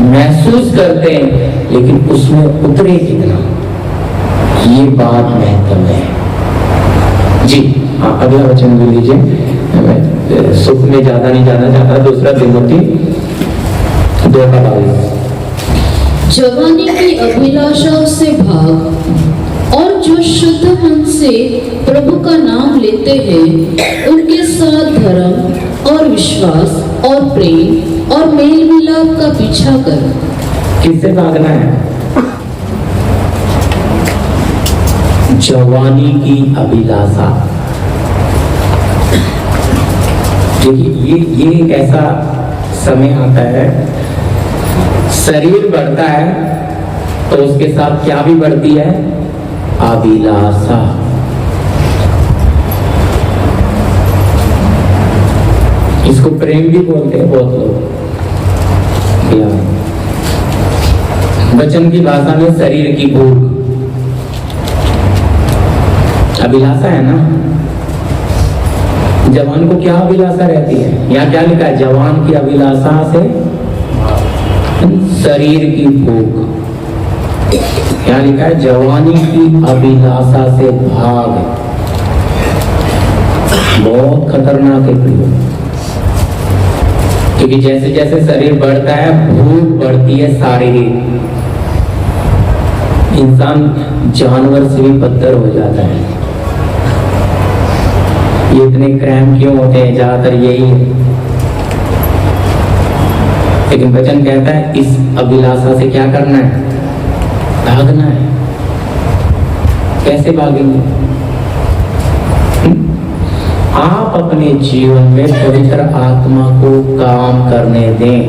महसूस करते हैं, लेकिन उसमें उतरे कितना, ये बात महत्व है जी। हाँ, अगला वचन भी लीजिए। मैं सुख में ज्यादा नहीं जाना चाहता। दूसरा तिमोथी 2:22। जवानी की अभिलाषाओं से भाग, और जो शुद्ध मन से प्रभु का नाम लेते हैं उनके साथ धर्म और विश्वास और प्रेम और मेल मिलाप का पीछा कर। किससे भागना है? जवानी की अभिलाषा। देखिए, ये एक ऐसा समय आता है, शरीर बढ़ता है, तो उसके साथ क्या भी बढ़ती है? अभिलाषा। इसको प्रेम भी बोलते हैं बहुत लोग। वचन की भाषा में शरीर की भूख, अभिलाषा है ना। जवान को क्या अभिलाषा रहती है? यहाँ क्या लिखा है? जवान की अभिलाषा से शरीर की भूख। क्या लिखा है? जवानी की अभिलाषा से भाग। बहुत खतरनाक है प्रिय, क्योंकि जैसे जैसे शरीर बढ़ता है भूख बढ़ती है शारीरिक। इंसान जानवर से भी बदतर हो जाता है। ये इतने क्राइम क्यों होते हैं? ज्यादातर यही है। लेकिन वचन कहता है इस अभिलाषा से क्या करना है? भागना है। कैसे भागेंगे? आप अपने जीवन में पवित्र आत्मा को काम करने दें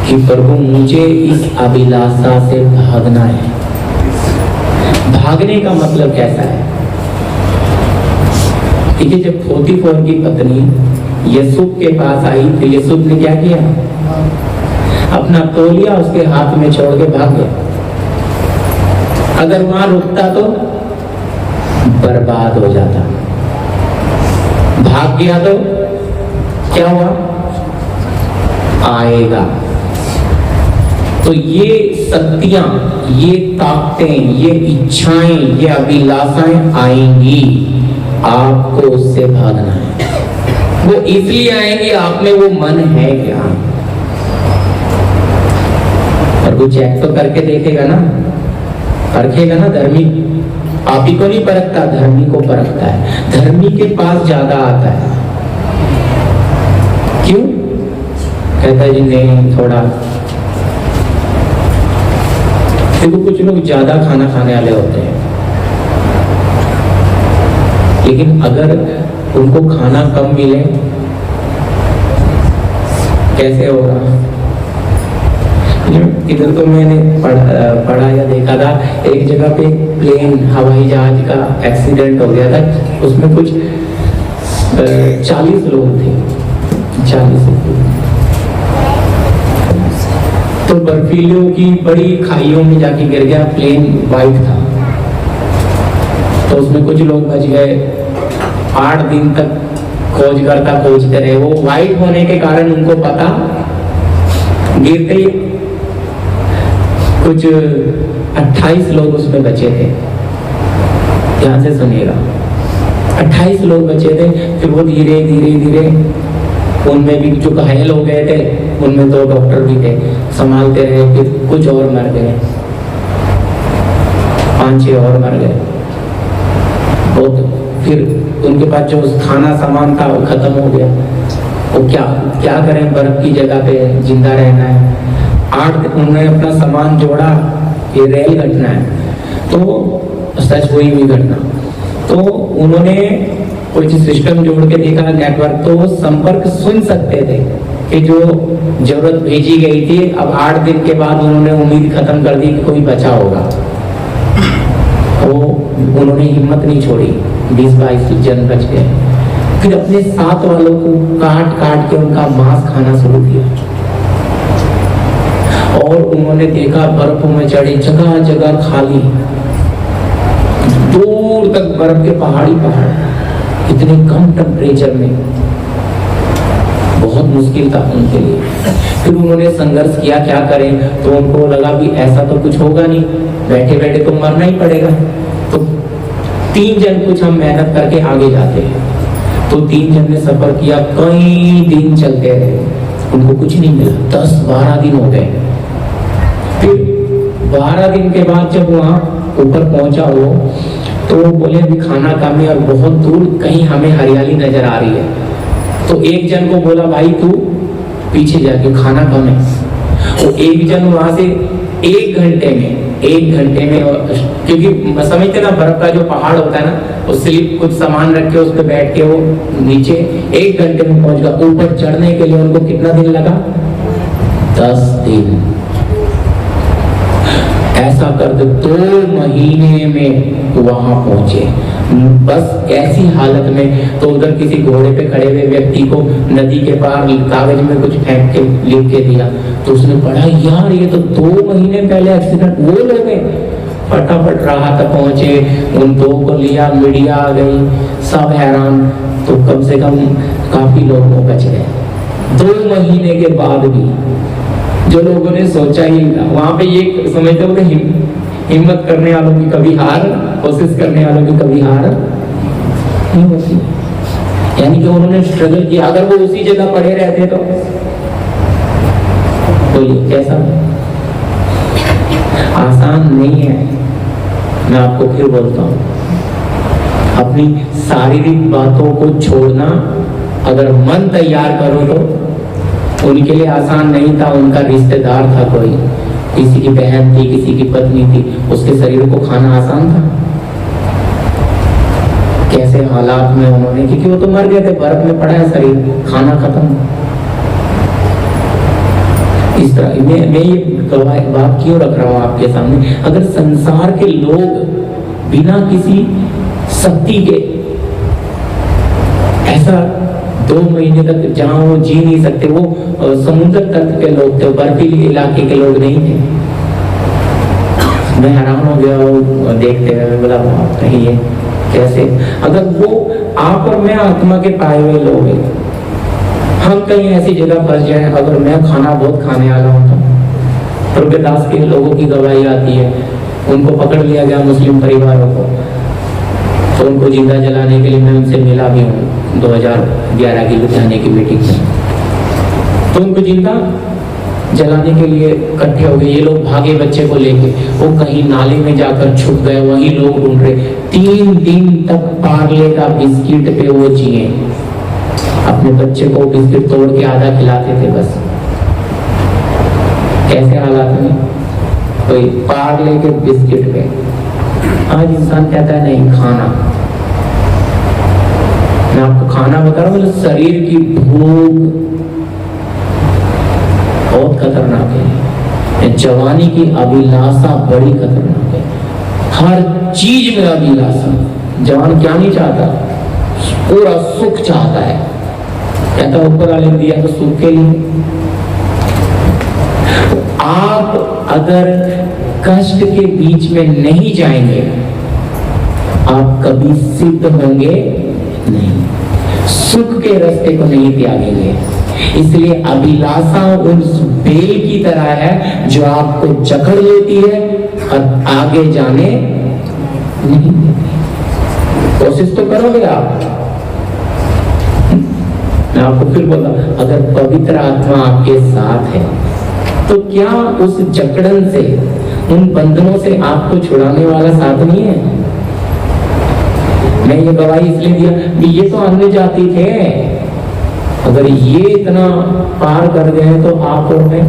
कि प्रभु मुझे इस अभिलाषा से भागना है। भागने का मतलब कैसा है? देखिए, जब पोतीफर की पत्नी यूसुफ के पास आई तो यूसुफ ने क्या किया? अपना तौलिया उसके हाथ में छोड़ के भाग गया। अगर वहां रुकता तो बर्बाद हो जाता। भाग गया तो क्या हुआ? आएगा। तो ये शक्तियां, ये ताकतें, ये इच्छाएं, ये अभिलाषाएं आएंगी, आपको उससे भागना है। वो इसलिए आएंगी, आप में वो मन है क्या? और वो चेक तो करके देखेगा ना, परखेगा ना। धर्मी आप ही को नहीं परखता, धर्मी को परखता है। धर्मी के पास ज्यादा आता है। क्यों? कहता है जी नहीं, थोड़ा। देखो, कुछ लोग ज्यादा खाना खाने वाले होते हैं, लेकिन अगर उनको खाना कम मिले कैसे होगा? इधर तो मैंने पढ़ा या देखा था, एक जगह पे प्लेन, हवाई जहाज का एक्सीडेंट हो गया था। उसमें कुछ 40 लोग थे, 40 लोग। तो बर्फीलों की बड़ी खाइयों में जाके गिर गया। प्लेन वाइट था, तो उसमें कुछ लोग बच गए। 8 दिन तक खोजते रहे। वो वाइट होने के कारण उनको पता, गिरते ही कुछ 28 लोग उसमें बचे थे। ध्यान से सुनिएगा, 28 लोग बचे थे। फिर वो धीरे धीरे उनमें भी जो घायल हो गए थे, उनमें 2 डॉक्टर भी थे, संभालते रहे। फिर कुछ और मर गए, 5-6 और मर गए। फिर उनके पास जो खाना सामान था वो खत्म हो गया। वो क्या करें? बर्फ की जगह पे जिंदा रहना है। 8 दिन उन्होंने अपना सामान जोड़ा। ये रेल घटना है, तो सच हुई हुई घटना। तो उन्होंने कुछ सिस्टम जोड़ के देखा, नेटवर्क, तो वो संपर्क सुन सकते थे कि जो जरूरत भेजी गई थी। अब 8 दिन के बाद उन्होंने उम्मीद खत्म कर दी कि कोई बचा होगा। तो उन्होंने हिम्मत नहीं छोड़ी, 20-22 जन बच गए। फिर अपने साथ वालों को काट काट के उनका मांस खाना शुरू किया। और उन्होंने देखा बर्फों में चढ़े, जगह जगह खाली, दूर तक बर्फ के पहाड़, इतने कम टेम्परेचर में। बहुत मुश्किल था उनके लिए। फिर उन्होंने संघर्ष किया, क्या करें? तो उनको लगा भी ऐसा तो कुछ होगा नहीं, बैठे बैठे तो मरना ही पड़ेगा। तो 3 जन कुछ हम मेहनत करके आगे जाते हैं। तो 3 जन ने सफर किया, कई दिन चलते रहे, उनको कुछ नहीं मिला। 10-12 दिन हो गए। फिर 12 दिन के बाद जब वहाँ ऊपर पहुंचा वो, तो बोले अभी खाना कम है और बहुत दूर कहीं हमें हरियाली नजर आ रही है। तो एक जन को बोला भाई तू पीछे जाके, खाना कम है। वो एक जन वहां से 1 घंटे में, क्योंकि समझते ना बर्फ का जो पहाड़ होता है ना, वो स्लिप कुछ सामान रख के उस पर बैठ के वो नीचे 1 घंटे में पहुंच गया। ऊपर चढ़ने के लिए उनको कितना दिन लगा? 10 दिन ऐसा कर दे, 2 महीने में वहां पहुंचे। बस ऐसी हालत में तो उधर किसी घोड़े पे खड़े हुए व्यक्ति को नदी के पार कागज में कुछ फेंक के लिख के दिया, तो उसने पढ़ा, यार ये तो 2 महीने पहले एक्सीडेंट वो लोग हैं। फटाफट राहत पहुंचे, उन 2 को लिया, मीडिया आ गई, सब हैरान। तो कम से कम काफी लोग बच गए। 2 महीने के बाद भी जो लोगों ने सोचा ही वहां पे ये समझते हो कि हिम्मत करने वालों की कभी हार, कोशिश करने वालों की कभी हार नहीं होती। यानी कि उन्होंने स्ट्रगल किया। अगर वो उसी जगह पड़े रहते तो बोलिए कैसा? आसान नहीं है। मैं आपको फिर बोलता हूं, अपनी शारीरिक बातों को छोड़ना अगर मन तैयार करो तो उनके लिए आसान नहीं था। उनका रिश्तेदार था, कोई किसी की बहन थी, किसी की पत्नी थी, उसके शरीर को खाना आसान था? कैसे हालात में उन्होंने, क्योंकि वो तो मर गए थे, बर्फ में पड़ा है शरीर, खाना खत्म। इस तरह मैं ये बात क्यों रख रहा हूं आपके सामने? अगर संसार के लोग बिना किसी शक्ति के ऐसा 2 महीने तक जहां वो जी नहीं सकते, वो समुद्र तट के लोग थे, बर्फीले इलाके के लोग नहीं थे। मैं हैरान हो गया वो देखते हुए, बोला नहीं है कैसे? अगर वो आप और मैं आत्मा के पाए हुए लोग हैं, हम कहीं ऐसी जगह फंस जाए, अगर मैं खाना बहुत खाने वाला हूँ तो प्रभुदास के लोगों की गवाही आती है, उनको पकड़ लिया गया मुस्लिम परिवारों को, तो उनको जिंदा जलाने के लिए मैं उनसे मिला भी हूँ 2011 की लुधियाने की मीटिंग में। तो उनको जिंदा जलाने के लिए इकट्ठे हो गए ये लोग, भागे बच्चे को लेके। वो कहीं नाले में जाकर छुप गए, वही लोग ढूंढ रहे। 3 दिन तक पार्ले का बिस्किट पे वो जिए। अपने बच्चे को बिस्किट तोड़ के आधा खिलाते थे बस। कैसे हालात में? कोई पार्ले के बिस्किट पे। आज इंसान कहता है नहीं खाना। मैं आपको खाना बता रहा हूँ, शरीर की भूख बहुत खतरनाक है। जवानी की अभिलाषा बड़ी खतरनाक है। हर चीज में अभिलाषा। जवान क्या नहीं चाहता? पूरा सुख चाहता है। कहता ऊपर वाले ने दिया तो सुख के लिए। आप अगर कष्ट के बीच में नहीं जाएंगे, आप कभी सिद्ध होंगे नहीं, सुख के रास्ते को नहीं त्यागेंगे। इसलिए अभिलाषा उस बेल की तरह है जो आपको जकड़ लेती है और आगे जाने नहीं देती। कोशिश तो करोगे आप। मैं आपको फिर बोला, अगर पवित्र आत्मा आपके साथ है तो क्या उस जकड़न से, उन बंधनों से आपको छुड़ाने वाला साथ नहीं है? मैं ये गवाही इसलिए दिया कि ये तो अन्य जाति थे, अगर ये इतना पार कर गए तो आप और मैं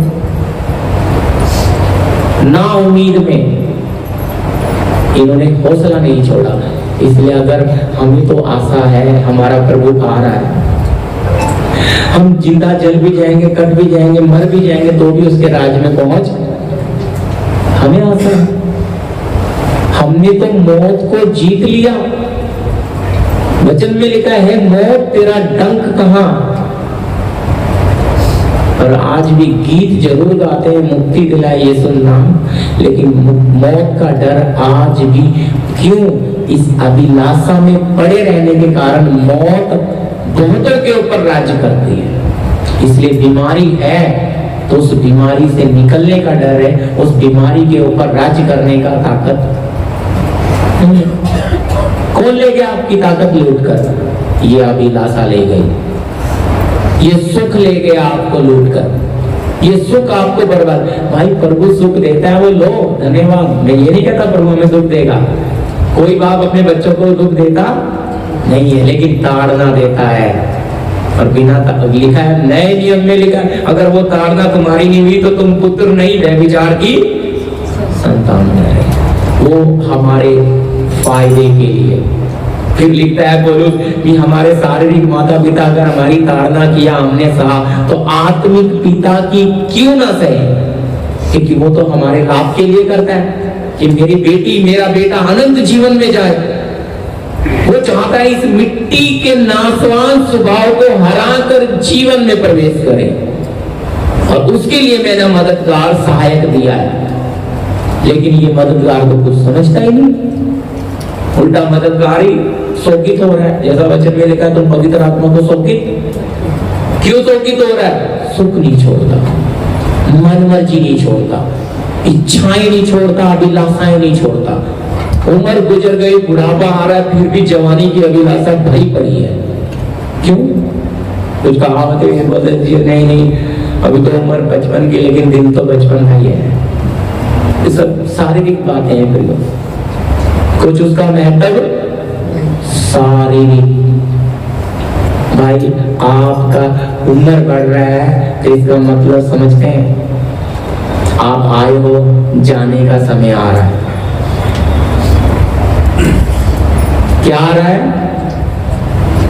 ना उम्मीद में इन्होंने हौसला नहीं छोड़ा। इसलिए अगर हमें तो आशा है, हमारा प्रभु आ रहा है, हम जिंदा जल भी जाएंगे, कट भी जाएंगे, मर भी जाएंगे, तो भी उसके राज में पहुंच हमें आशा है। हमने तो मौत को जीत लिया। वचन में लिखा है, मौत तेरा डंक कहां? और आज भी गीत जरूर गाते हैं, मुक्ति दिलाए यीशु नाम, लेकिन मौत का डर आज भी। क्यों? इस अभिलाषा में पड़े रहने के कारण मौत बहुतों के ऊपर राज्य करती है। इसलिए बीमारी है तो उस बीमारी से निकलने का डर है, उस बीमारी के ऊपर राज्य करने का ताकत नहीं। कौन ले गया आपकी ताकत लूट कर? ये अभिलाषा ले गई, ये सुख ले गया आपको लूट कर, ये सुख आपको बर्बाद। भाई प्रभु सुख देता है, वो लो, धन्यवाद। मैं ये नहीं कहता प्रभु हमें दुख देगा। कोई बाप अपने बच्चों को दुख देता नहीं है, लेकिन ताड़ना देता है। और बिना लिखा है, नए नियम में लिखा है, अगर वो ताड़ना तुम्हारी नहीं हुई तो तुम पुत्र नहीं, व्यभिचार की संतान है। वो हमारे फायदे के लिए, फिर लिखता है पौलुस कि हमारे शारीरिक माता पिता अगर हमारी ताड़ना किया, हमने सहा, तो आत्मिक पिता की क्यों ना सहे? क्योंकि वो तो हमारे लाभ के लिए करता है कि मेरी बेटी, मेरा बेटा अनंत जीवन में जाए। वो चाहता है इस मिट्टी के नाशवान स्वभाव को हराकर जीवन में प्रवेश करे, और उसके लिए मैंने मददगार सहायक दिया है। लेकिन ये मददगार तो कुछ समझता ही नहीं, उल्टा मददगार ही शोकित हो रहा है। जैसा वचन में लिखा है, तुम पवित्र आत्मा को शोकित क्यों शोकित हो रहा है? सुख नहीं छोड़ता, मन मर्जी नहीं छोड़ता, इच्छाएं नहीं छोड़ता, अभिलाषाएं नहीं छोड़ता। उम्र गुजर गई, बुढ़ापा आ रहा है, फिर भी जवानी की अभिलाषा भरी पड़ी है। क्यों? कुछ कहावत है, बोलते नहीं अभी तो उम्र 55 की, लेकिन दिन तो बचपन का ही है। ये सब शारीरिक बातें हैं प्रियो, कुछ उसका महत्व शारीरिक। भाई आपका उम्र बढ़ रहा है तो इसका मतलब समझते हैं, आप आए हो, जाने का समय आ रहा है। क्या आ रहा है?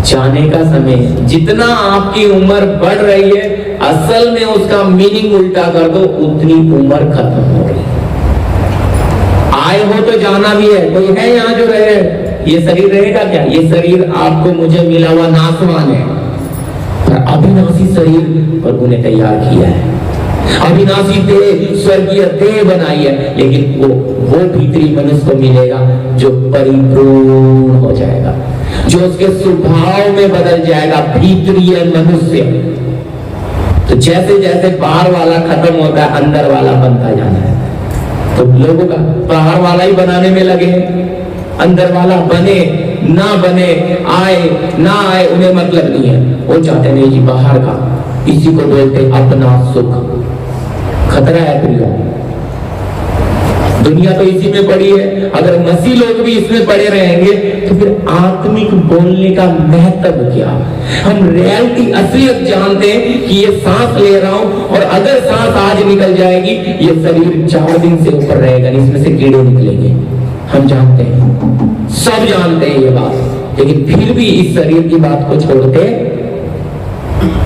जाने का समय। जितना आपकी उम्र बढ़ रही है, असल में उसका मीनिंग उल्टा कर दो, उतनी उम्र खत्म हो रही है। आए हो तो जाना भी है। कोई है यहाँ जो रहे? ये शरीर रहेगा क्या? ये शरीर आपको मुझे मिला हुआ नाशवान है, पर अविनाशी शरीर प्रभु ने तैयार किया है। अविनाशी देह, स्वर्गीय देह बनाई है, लेकिन वो भीतरी मनुष्य को मिलेगा जो परिपूर्ण हो जाएगा, जो उसके स्वभाव में बदल जाएगा, भीतरी मनुष्य। तो जैसे जैसे बाहर वाला खत्म होता है, अंदर वाला बनता जाना है। तो लोगों का बाहर वाला ही बनाने में लगे हैं, अंदर वाला बने ना बने, आए ना आए, उन्हें मतलब नहीं है। वो चाहते नहीं जी बाहर का, इसी को बोलते अपना सुख। खतरा है प्रियो, दुनिया तो इसी में पड़ी है। अगर मसीह लोग भी इसमें पड़े रहेंगे तो फिर आत्मिक बोलने का महत्व क्या? हम रियलिटी, असलियत जानते हैं कि ये सांस ले रहा हूं, और अगर सांस आज निकल जाएगी, ये शरीर 4 दिन से ऊपर रहेगा, इसमें से कीड़े निकलेंगे। हम जानते हैं, सब जानते हैं ये बात, लेकिन फिर भी इस शरीर की बात को छोड़ते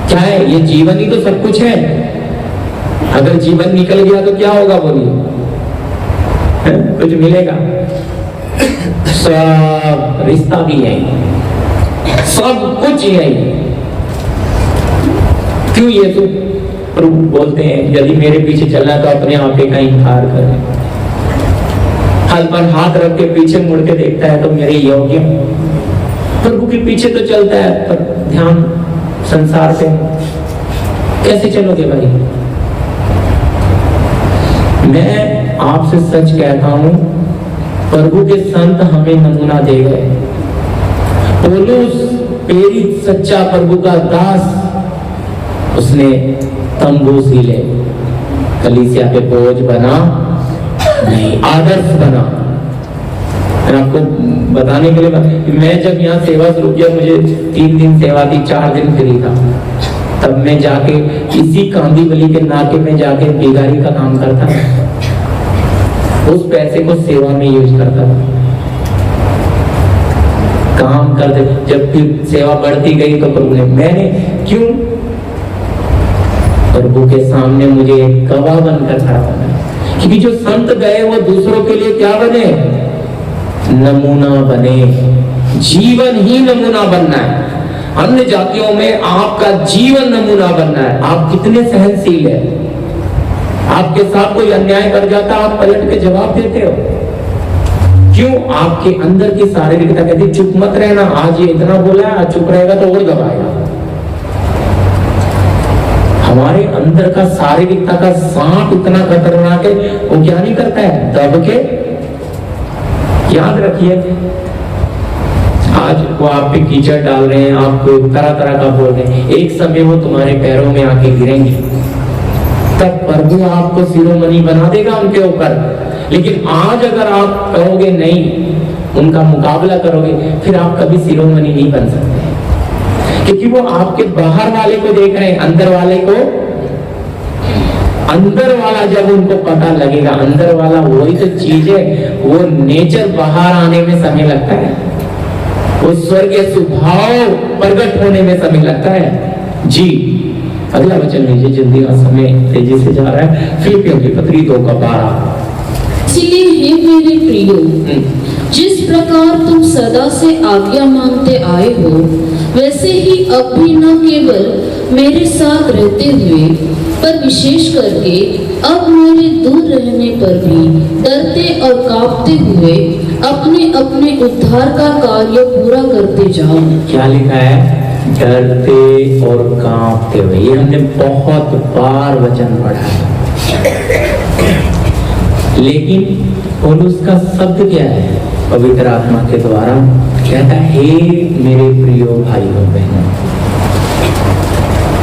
क्या है? ये जीवन ही तो सब कुछ है। अगर जीवन निकल गया तो क्या होगा? बोलिए, कुछ मिलेगा? सब रिश्ता भी है, सब कुछ यही। क्यों ये तो प्रभु बोलते हैं, यदि मेरे पीछे चलना तो अपने आपे का इनकार कर। हल पर हाथ रख के पीछे मुड़ के देखता है तो मेरे योग्य। प्रभु के पीछे तो चलता है, पर ध्यान संसार पे कैसे चलोगे भाई? मैं आपसे सच कहता हूं, प्रभु के संत हमें नमूना दे गए। पौलुस प्रेरित सच्चा प्रभु का दास, उसने तंबू सीले, कलीसिया पे बोझ बना नहीं, आदर्श बना। मैं आपको बताने के लिए, मैं जब यहाँ सेवा शुरू किया, मुझे 3 दिन सेवा थी, 4 दिन फ्री था। तब मैं जाके इसी कांदीवली के नाके में जाके बेगारी का काम करता था, उस पैसे को सेवा में यूज करता था, काम करते। जब फिर सेवा बढ़ती गई तो प्रभु ने, मैंने क्यों? प्रभु के सामने मुझे एक गवाह बनकर खड़ा होना, क्योंकि जो संत गए वो दूसरों के लिए क्या बने? नमूना बने। जीवन ही नमूना बनना है। अन्य जातियों में आपका जीवन नमूना बनना है। आप कितने सहनशील है? आपके साथ कोई अन्याय कर जाता, आप पलट के जवाब देते हो। क्यों? आपके अंदर की शारीरिकता कहती चुप मत रहना, आज ये इतना बोला है, आज चुप रहेगा तो और दबाएगा। हमारे अंदर का शारीरिकता का सांप इतना खतरनाक है, वो क्या नहीं करता है? दब के। याद रखिए, आज वो आप पे कीचड़ डाल रहे हैं, आपको तरह तरह का बोल रहे हैं, एक समय वो तुम्हारे पैरों में आके गिरेंगे, तब प्रभु आपको शिरोमणि बना देगा उनके ऊपर। लेकिन आज अगर आप कहोगे नहीं, उनका मुकाबला करोगे, फिर आप कभी शिरोमणि नहीं बन सकते, क्योंकि वो आपके बाहर वाले को देख रहे हैं, अंदर वाले को। अंदर वाला जब उनको पता लगेगा, अंदर वाला वही तो चीज है, वो नेचर बाहर आने में समय लगता है। वो स्वर्गीय स्वभाव प्रकट होने में समय लगता है। जी अगला वचन लीजिए, जल्दी का समय तेजी से जा रहा है। फिलिपियों की पत्री 2:12। इसलिए हे मेरे प्रियो, जिस प्रकार तुम सदा से आज्ञा मानते आए हो, वैसे ही अब भी न केवल मेरे साथ रहते हुए, पर विशेष करके अब मेरे दूर रहने पर भी डरते और कांपते हुए अपने अपने उद्धार का कार्य पूरा करते जाओ। क्या लिखा है? डरते और कांपते हुए। ये हमने बहुत बार वचन पढ़ा है, लेकिन पौलुस का शब्द क्या है? पवित्र आत्मा के द्वारा कहता है, हे मेरे प्रियो भाइयों बहनों,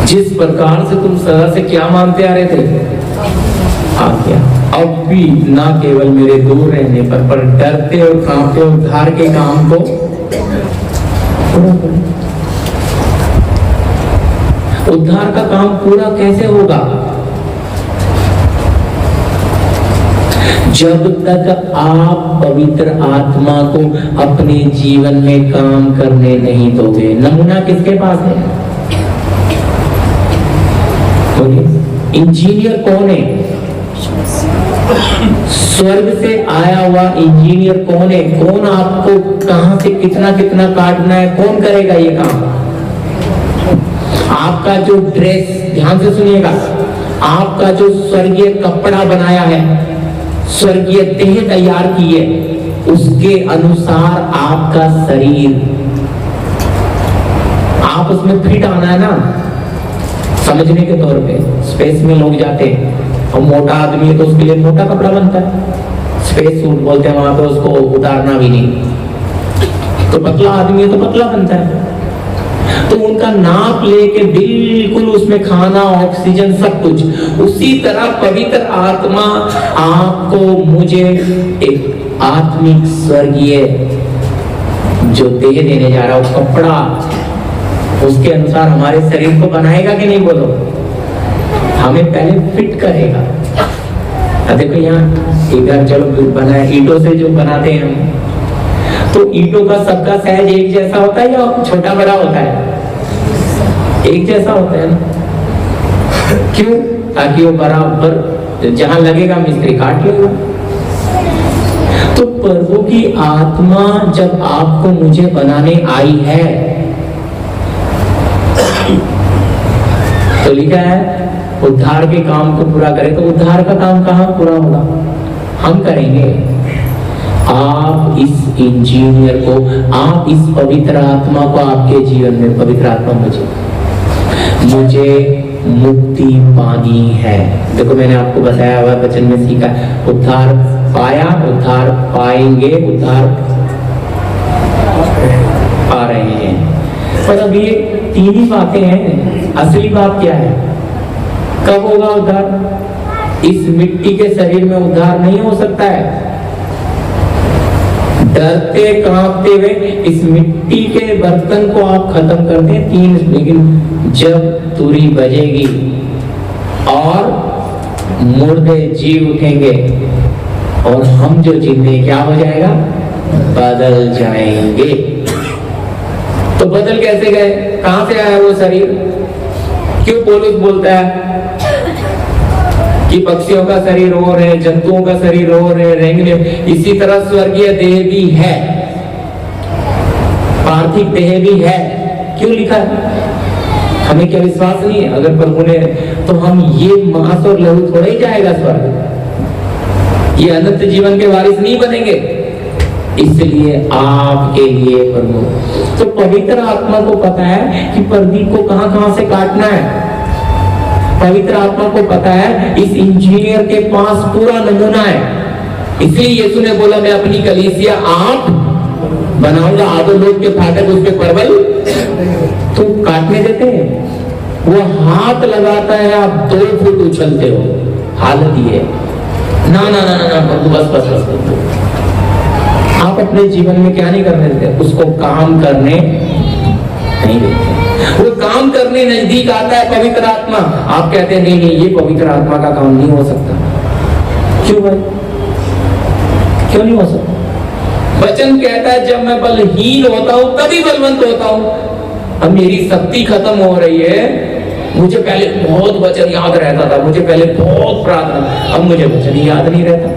जिस प्रकार से तुम सदा से क्या मानते आ रहे थे, आज्ञा, अब भी ना केवल मेरे दूर रहने पर डरते और कांपते उद्धार के काम को पूरा करें। उद्धार का काम पूरा कैसे होगा? जब तक आप पवित्र आत्मा को अपने जीवन में काम करने नहीं दोगे। नमूना किसके पास है? बोलिए, इंजीनियर कौन है? स्वर्ग से आया हुआ इंजीनियर कौन है? कौन आपको कहां से कितना कितना काटना है, कौन करेगा ये काम? आपका जो ड्रेस, ध्यान से सुनिएगा, आपका जो स्वर्गीय कपड़ा बनाया है, स्वर्गीय देह तैयार की है, उसके अनुसार आपका शरीर, आप उसमें फिट आना है ना। समझने के तौर पे स्पेस में लोग जाते हैं, और मोटा आदमी है तो उसके लिए मोटा कपड़ा बनता है, स्पेस सूट बोलते हैं, वहां पे उसको उतारना भी नहीं। तो पतला आदमी है तो पतला बनता है, तो उनका नाप लेके बिल्कुल उसमें खाना, ऑक्सीजन, सब कुछ। उसी तरह पवित्र आत्मा आपको, मुझे एक आत्मिक स्वर्गीय जो देह देने जा रहा है, वो कपड़ा, उसके अनुसार हमारे शरीर को बनाएगा कि नहीं? बोलो, हमें पहले फिट करेगा। देखो यहाँ एक चलो बना है, ईंटों से जो बनाते हैं हम, तो ईंटों का सबका साइज एक जैसा होता है या छोटा बड़ा होता है? एक जैसा होता है ना। क्यों? ताकि वो बराबर जहां लगेगा मिस्त्री काट लेगा। तो प्रभु की आत्मा जब आपको मुझे बनाने आई है, तो लिखा है उद्धार के काम को पूरा करें। तो उद्धार का काम कहां पूरा होगा? हम करेंगे। आप इस इंजीनियर को, आप इस पवित्र आत्मा को आपके जीवन में, पवित्र आत्मा मुझे मुक्ति पानी है। देखो मैंने आपको बताया हुआ, वचन में सीखा, उद्धार पाया, उद्धार पाएंगे, उद्धार पा रहे हैं। पर अब ये तीन ही बातें हैं, असली बात क्या है? कब होगा उद्धार? इस मिट्टी के शरीर में उद्धार नहीं हो सकता है। डरते कांपते हुए इस मिट्टी के बर्तन को आप खत्म कर दें, तीन, लेकिन जब तुरी बजेगी और मुर्दे जी उठेंगे और हम जो जिंदे, क्या हो जाएगा? बदल जाएंगे। तो बदल कैसे गए? कहां से आया वो शरीर? क्यों पौलुस बोलता है कि पक्षियों का शरीर और है, जंतुओं का शरीर और है, रेंगने, इसी तरह स्वर्गीय देह भी है, पार्थिव देह भी है। क्यों लिखा है? हमें क्या विश्वास नहीं है? अगर प्रभु ने, तो हम ये मांस और लहू थोड़ा ही जाएगा स्वर्ग, ये अनंत जीवन के वारिस नहीं बनेंगे। इसलिए आपके लिए प्रभु, तो पवित्र आत्मा को पता है कि प्रदीप को कहां कहां से काटना है। पवित्र आत्मा को पता है, इस इंजीनियर के पास पूरा नमूना है। इसलिए यीशु ने बोला, मैं अपनी कलीसिया आप बनाऊंगा, आधो लोग के फाटक उस पे परवल तो काटने देते हैं। वो हाथ लगाता है, आप 2 फुट उछलते हो। हालत ये ना ना ना ना, बस बस बस, बस। आप अपने जीवन में क्या नहीं करने देते? उसको काम करने नहीं देते। वो काम करने नजदीक आता है पवित्र आत्मा, आप कहते हैं नहीं नहीं, ये पवित्र आत्मा का काम नहीं हो सकता। क्यों भाई? क्यों नहीं हो सकता? वचन कहता है जब मैं बलहीन होता हूं तभी बलवंत होता हूं। अब मेरी शक्ति खत्म हो रही है। मुझे पहले बहुत वचन याद रहता था, मुझे पहले बहुत प्रार्थना, अब मुझे वचन याद नहीं रहता।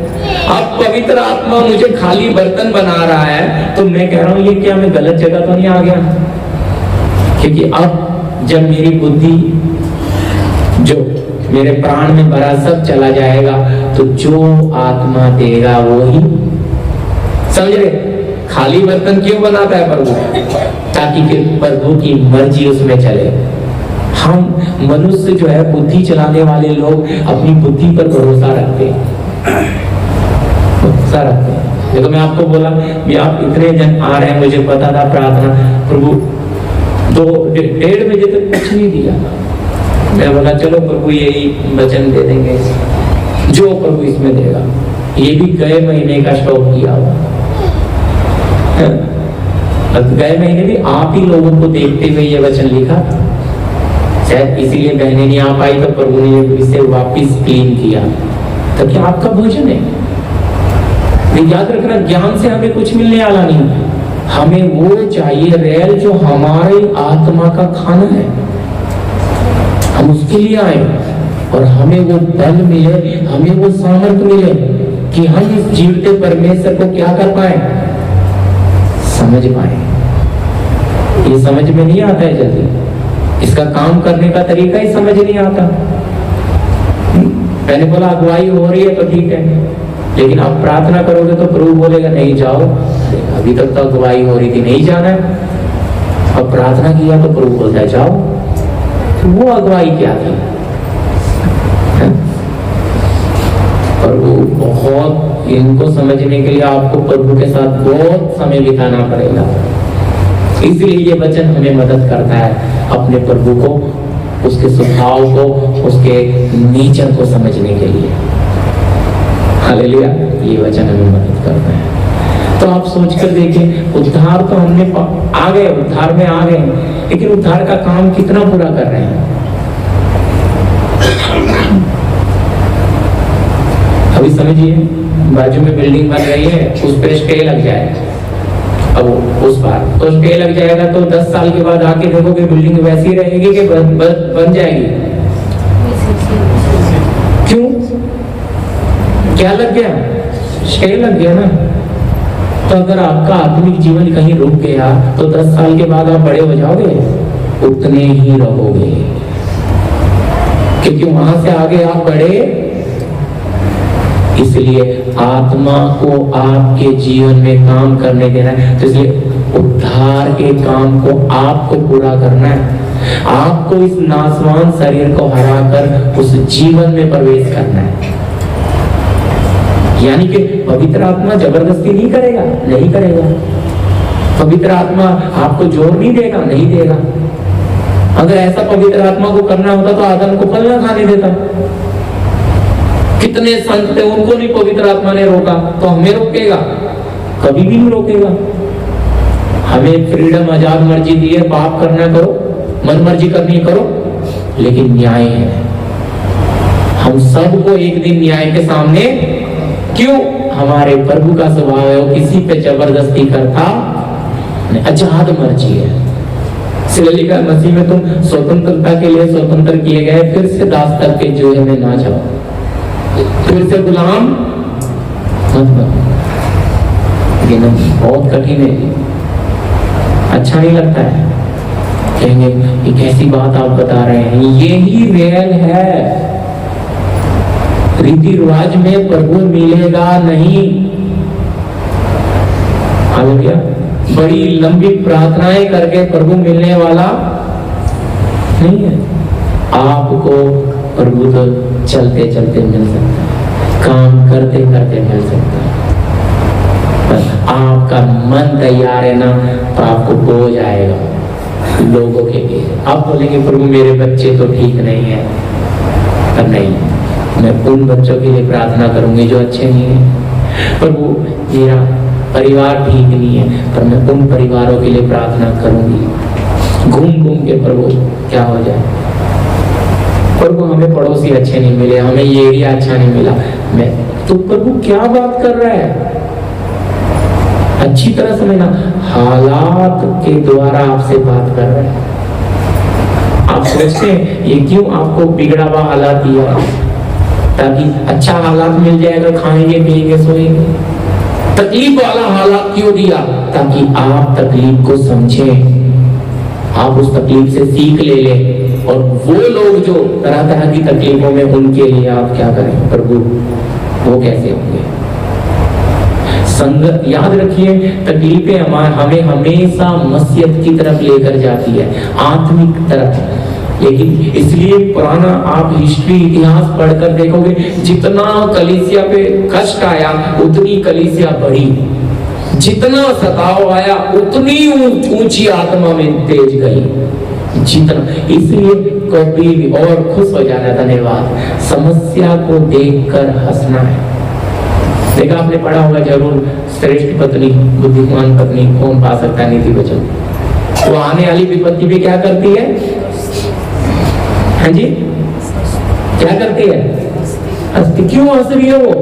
अब पवित्र आत्मा मुझे खाली बर्तन बना रहा है, तो मैं कह रहा हूं ये क्या मैं गलत जगह तो नहीं आ गया? क्योंकि अब जब मेरी बुद्धि जो मेरे प्राण में भरा सब चला जाएगा, तो जो आत्मा देगा वो ही, समझ रहे? खाली बर्तन क्यों बनाता है प्रभु? ताकि फिर प्रभु की मर्जी उसमें चले। हम मनुष्य जो है, बुद्धि चलाने वाले लोग अपनी बुद्धि पर भरोसा रखते हैं, भरोसा रखते हैं। देखो मैं आपको बोला भी आप इतने जन आ रहे हैं, मुझे पता था प्रार्थना प्रभु 2-1.5 बजे तक कुछ नहीं दिया। मैं बोला चलो प्रभु यही वचन दे देंगे, जो प्रभु इसमें देगा। ये भी गए महीने का स्टॉक किया हुआ, गए महीने भी आप ही लोगों को देखते हुए ये वचन लिखा। शायद इसीलिए बहनें नहीं आ पाई, तो प्रभु ने इसे वापस क्लीन किया। तो क्या आपका भोजन है? याद रखना, ज्ञान से हमें कुछ मिलने वाला नहीं, हमें वो चाहिए रियल जो हमारी आत्मा का खाना है। हम उसके लिए आए और हमें वो बल मिले, हमें वो सामर्थ्य मिले कि हम इस जीवते परमेश्वर को क्या कर पाए, समझ पाए। ये समझ में नहीं आता है जल्दी, इसका काम करने का तरीका ही समझ नहीं आता। मैंने बोला अगुवाई हो रही है तो ठीक है, लेकिन आप प्रार्थना करोगे तो प्रभु बोलेगा नहीं जाओ, अभी तक तो अगुवाई हो रही थी, नहीं जाना है। अब प्रार्थना किया तो प्रभु बोलता है जाओ। तो वो अगुवाई क्या थी? प्रभु बहुत, इनको समझने के लिए आपको प्रभु के साथ बहुत समय बिताना पड़ेगा। इसलिए ये वचन हमें मदद करता है अपने प्रभु को, उसके स्वभाव को, उसके नेचर को समझने के लिए। हालेलुया, ये वचन हमें मदद करता है। तो आप सोच कर देखिए, उद्धार तो हमने आ गए, उद्धार में आ गए, लेकिन उद्धार का काम कितना पूरा कर रहे हैं? अभी समझिए, बाजू में बिल्डिंग बन रही है, उस पे स्टे लग जाए, अब उस बार तो स्टे लग जाएगा, तो 10 साल के बाद आके देखोगे बिल्डिंग वैसी रहेगी कि बन जाएगी। क्यों? क्या लग गया? स्टे लग गया ना। तो अगर आपका आत्मिक जीवन कहीं रुक गया, तो 10 साल के बाद आप बड़े हो जाओगे, उतने ही रहोगे, क्योंकि वहां से आगे आप बढ़े। इसलिए आत्मा को आपके जीवन में काम करने देना है। तो इसलिए उद्धार के काम को आपको पूरा करना है। आपको इस नासवान शरीर को हराकर उस जीवन में प्रवेश करना है। यानी कि पवित्र आत्मा जबरदस्ती नहीं करेगा, नहीं करेगा। पवित्र आत्मा आपको जोर नहीं देगा, नहीं देगा। अगर ऐसा पवित्र आत्मा को करना होता तो आदम को फल ना खाने देता। कितने संत थे, उनको नहीं पवित्र आत्मा ने रोका, तो हमें रोकेगा? कभी भी नहीं रोकेगा। हमें फ्रीडम, आजाद मर्जी दी है, पाप करना करो, मन मर्जी करनी करो, लेकिन न्याय है। हम सबको एक दिन न्याय के सामने, क्यों? हमारे प्रभु का स्वभाव है, वो किसी पे जबरदस्ती करता नहीं, आजाद मर्जी है। इसलिए लिखा मसीह में तुम स्वतंत्रता के लिए स्वतंत्र किए गए, फिर से दास तक के जोए में ना जाओ, फिर से गुलाम मत बनो। लेकिन बहुत कठिन है, अच्छा नहीं लगता है। कहेंगे ये कैसी बात आप बता रहे हैं? यही रियल है। रीति रिवाज में प्रभु मिलेगा नहीं। हालेलुया। बड़ी लंबी प्रार्थनाएं करके प्रभु मिलने वाला नहीं है। आपको प्रभु तो चलते चलते मिल सकता है, काम करते करते मिल सकता है। बस आपका मन तैयार है ना, तो आपको बोझ आएगा लोगों के लिए। आप बोलेंगे प्रभु मेरे बच्चे तो ठीक नहीं है, पर नहीं, मैं उन बच्चों के लिए प्रार्थना करूंगी जो अच्छे नहीं है। प्रभु मेरा परिवार ठीक नहीं है, पर मैं उन परिवारों के लिए प्रार्थना करूंगी। घूम घूम के प्रभु क्या हो जाए, प्रभु हमें पड़ोसी अच्छे नहीं मिले, हमें ये एरिया अच्छा नहीं मिला, मैं तो प्रभु क्या बात कर रहा है? अच्छी तरह समझना, हालात के द्वारा आपसे बात कर रहे हैं। आप सोचते हैं ये क्यों आपको बिगड़ा हुआ हालात दिया है? ताकि अच्छा हालात मिल जाएगा, खाएंगे पिएंगे सोएंगे। तकलीफ वाला हालात क्यों दिया? ताकि आप तकलीफ को समझें, आप उस तकलीफ से सीख ले लें, और वो लोग जो तरह तरह की तकलीफों में, उनके लिए आप क्या करें प्रभु, वो कैसे होंगे। संगत याद रखिए, तकलीफें हमें हमेशा मसीहत की तरफ लेकर जाती है, आत्मिक तरफ। लेकिन इसलिए पुराना आप हिस्ट्री इतिहास पढ़कर देखोगे, जितना कलीसिया पे कष्ट आया उतनी कलीसिया बढ़ी, जितना सताव आया उतनी ऊंची आत्मा में तेज गई, जितना। इसलिए कभी भी और खुश हो जाना, धन्यवाद। समस्या को देखकर हंसना है। देखा आपने पढ़ा होगा जरूर, श्रेष्ठ पत्नी बुद्धिमान पत्नी कौन पा सकता है, नीति वचन। वो आने वाली विपत्ति भी क्या करती है? हाँ जी, क्या करती है? हंसती। क्यों हंस रही है वो?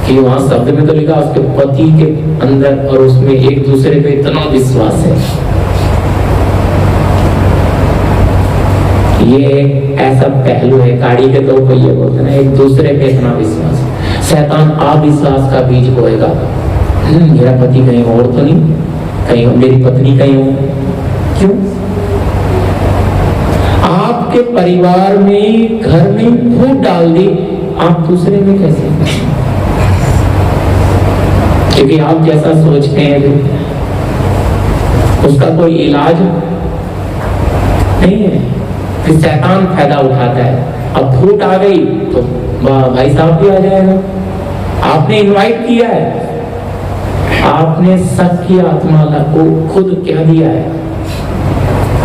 कि वहां शब्द में तो लिखा उसके पति के अंदर और उसमें एक दूसरे पे इतना विश्वास है। ये एक ऐसा पहलू है, गाड़ी के दो पहिए बोलते हैं ना, एक दूसरे पे इतना विश्वास। शैतान अविश्वास का बीज बोएगा, मेरा पति कहीं और तो नहीं, कहीं मेरी पत्नी कहीं हो। क्यों? आपके परिवार में, घर में फूट डाल दी, आप दूसरे में कैसे? क्योंकि आप जैसा सोचते हैं उसका कोई इलाज नहीं है, फिर शैतान फायदा उठाता है। अब फूट आ गई तो भाई साहब भी आ जाएगा। आपने इनवाइट किया है, आपने शक की आत्मा को खुद क्या दिया है,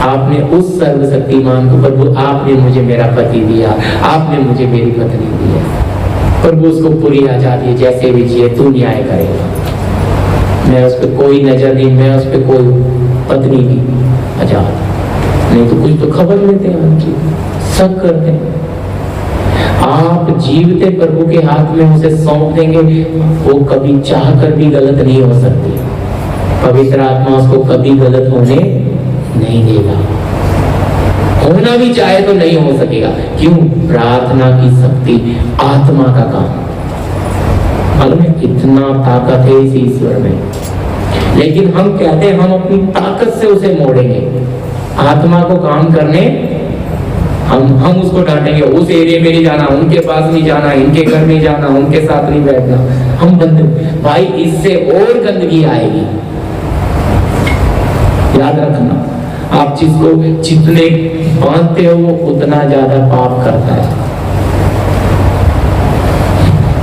आपने उस सर्वशक्तिमान को, प्रभु आपने मुझे मेरा पति दिया, आपने मुझे मेरी पत्नी दी है, प्रभु उसको पूरी आजादी, जैसे भी जिए तू न्याय करेगा। मैं उस पर कोई नजर नहीं, मैं उस पर कोई पत्नी भी आजाद नहीं। तो कुछ तो खबर लेते हैं उनकी, सब करते हैं। आप जीवते प्रभु के हाथ में उसे सौंप देंगे, वो कभी चाह कर भी गलत नहीं हो सकती। पवित्र आत्मा उसको कभी गलत होने नहीं देगा, होना भी चाहे तो नहीं हो सकेगा। क्यों? प्रार्थना की शक्ति, आत्मा का काम। मालूम है कितना ताकत है इस ईश्वर में। लेकिन हम कहते हैं हम अपनी ताकत से उसे मोड़ेंगे, आत्मा को काम करने हम उसको डांटेंगे, उस एरिया में नहीं जाना, उनके पास नहीं जाना, इनके घर नहीं जाना, उनके साथ नहीं बैठना। हम बंद, भाई इससे और गंदगी आएगी। याद रखना, आप जिसको जितने बांधते हो वो उतना ज्यादा पाप करता है।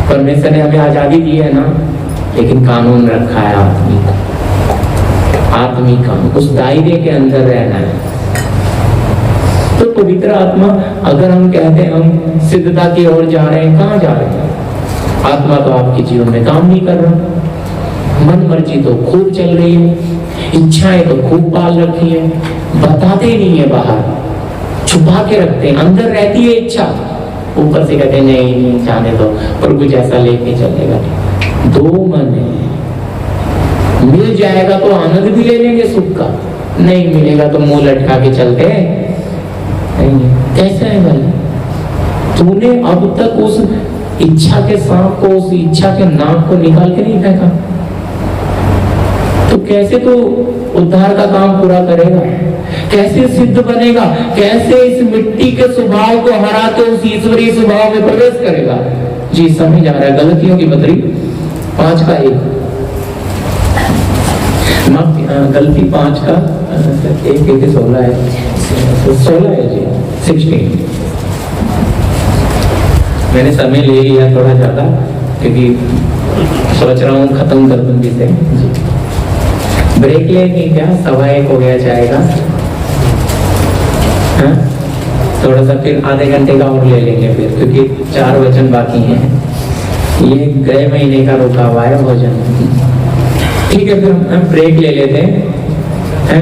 परमेश्वर ने हमें आजादी दी है ना, लेकिन कानून रखा है आत्मिक कानून, उस दायरे के अंदर रहना है। तो पवित्र आत्मा, अगर हम कहते हैं हम सिद्धता की ओर जा रहे हैं, कहाँ जा रहे हैं? आत्मा तो आपके जीवन में काम नहीं कर रहा, मन मर्जी तो खूब चल रही है, इच्छाएं तो खूब पाल रखी है, बताते ही नहीं है, बाहर छुपा के रखते हैं, अंदर रहती है इच्छा, ऊपर से कहते हैं नहीं जाने दो, प्रभु जैसा लेके चलेगा। दो मन है, मिल जाएगा तो आनंद भी ले लेंगे सुख का, नहीं मिलेगा तो मुंह लटका के चलते हैं। कैसा है भाई? तूने अब तक उस इच्छा के सांप को, उस इच्छा के नाक को निकाल के नहीं फेंका, तो कैसे तू उद्धार का काम पूरा करेगा? कैसे सिद्ध बनेगा? कैसे इस मिट्टी के स्वभाव को हरा के उस ईश्वरीय स्वभाव में प्रवेश करेगा? जी समझ आ रहा है? गलतियों की पत्री 5 का 1, गलती 5 का 1 16 है, 16 है जी, 16। मैंने समय ले लिया थोड़ा ज्यादा, क्योंकि सोच रहा हूँ खत्म कर दूंगी से। ब्रेक लेंगे क्या? 1:15 हो गया जाएगा। हाँ, थोड़ा सा फिर आधे घंटे का और ले लेंगे फिर, क्योंकि 4 वचन बाकी हैं। ये गए महीने का रुका हुआ है भोजन। ठीक है, फिर हम ब्रेक ले लेते हैं।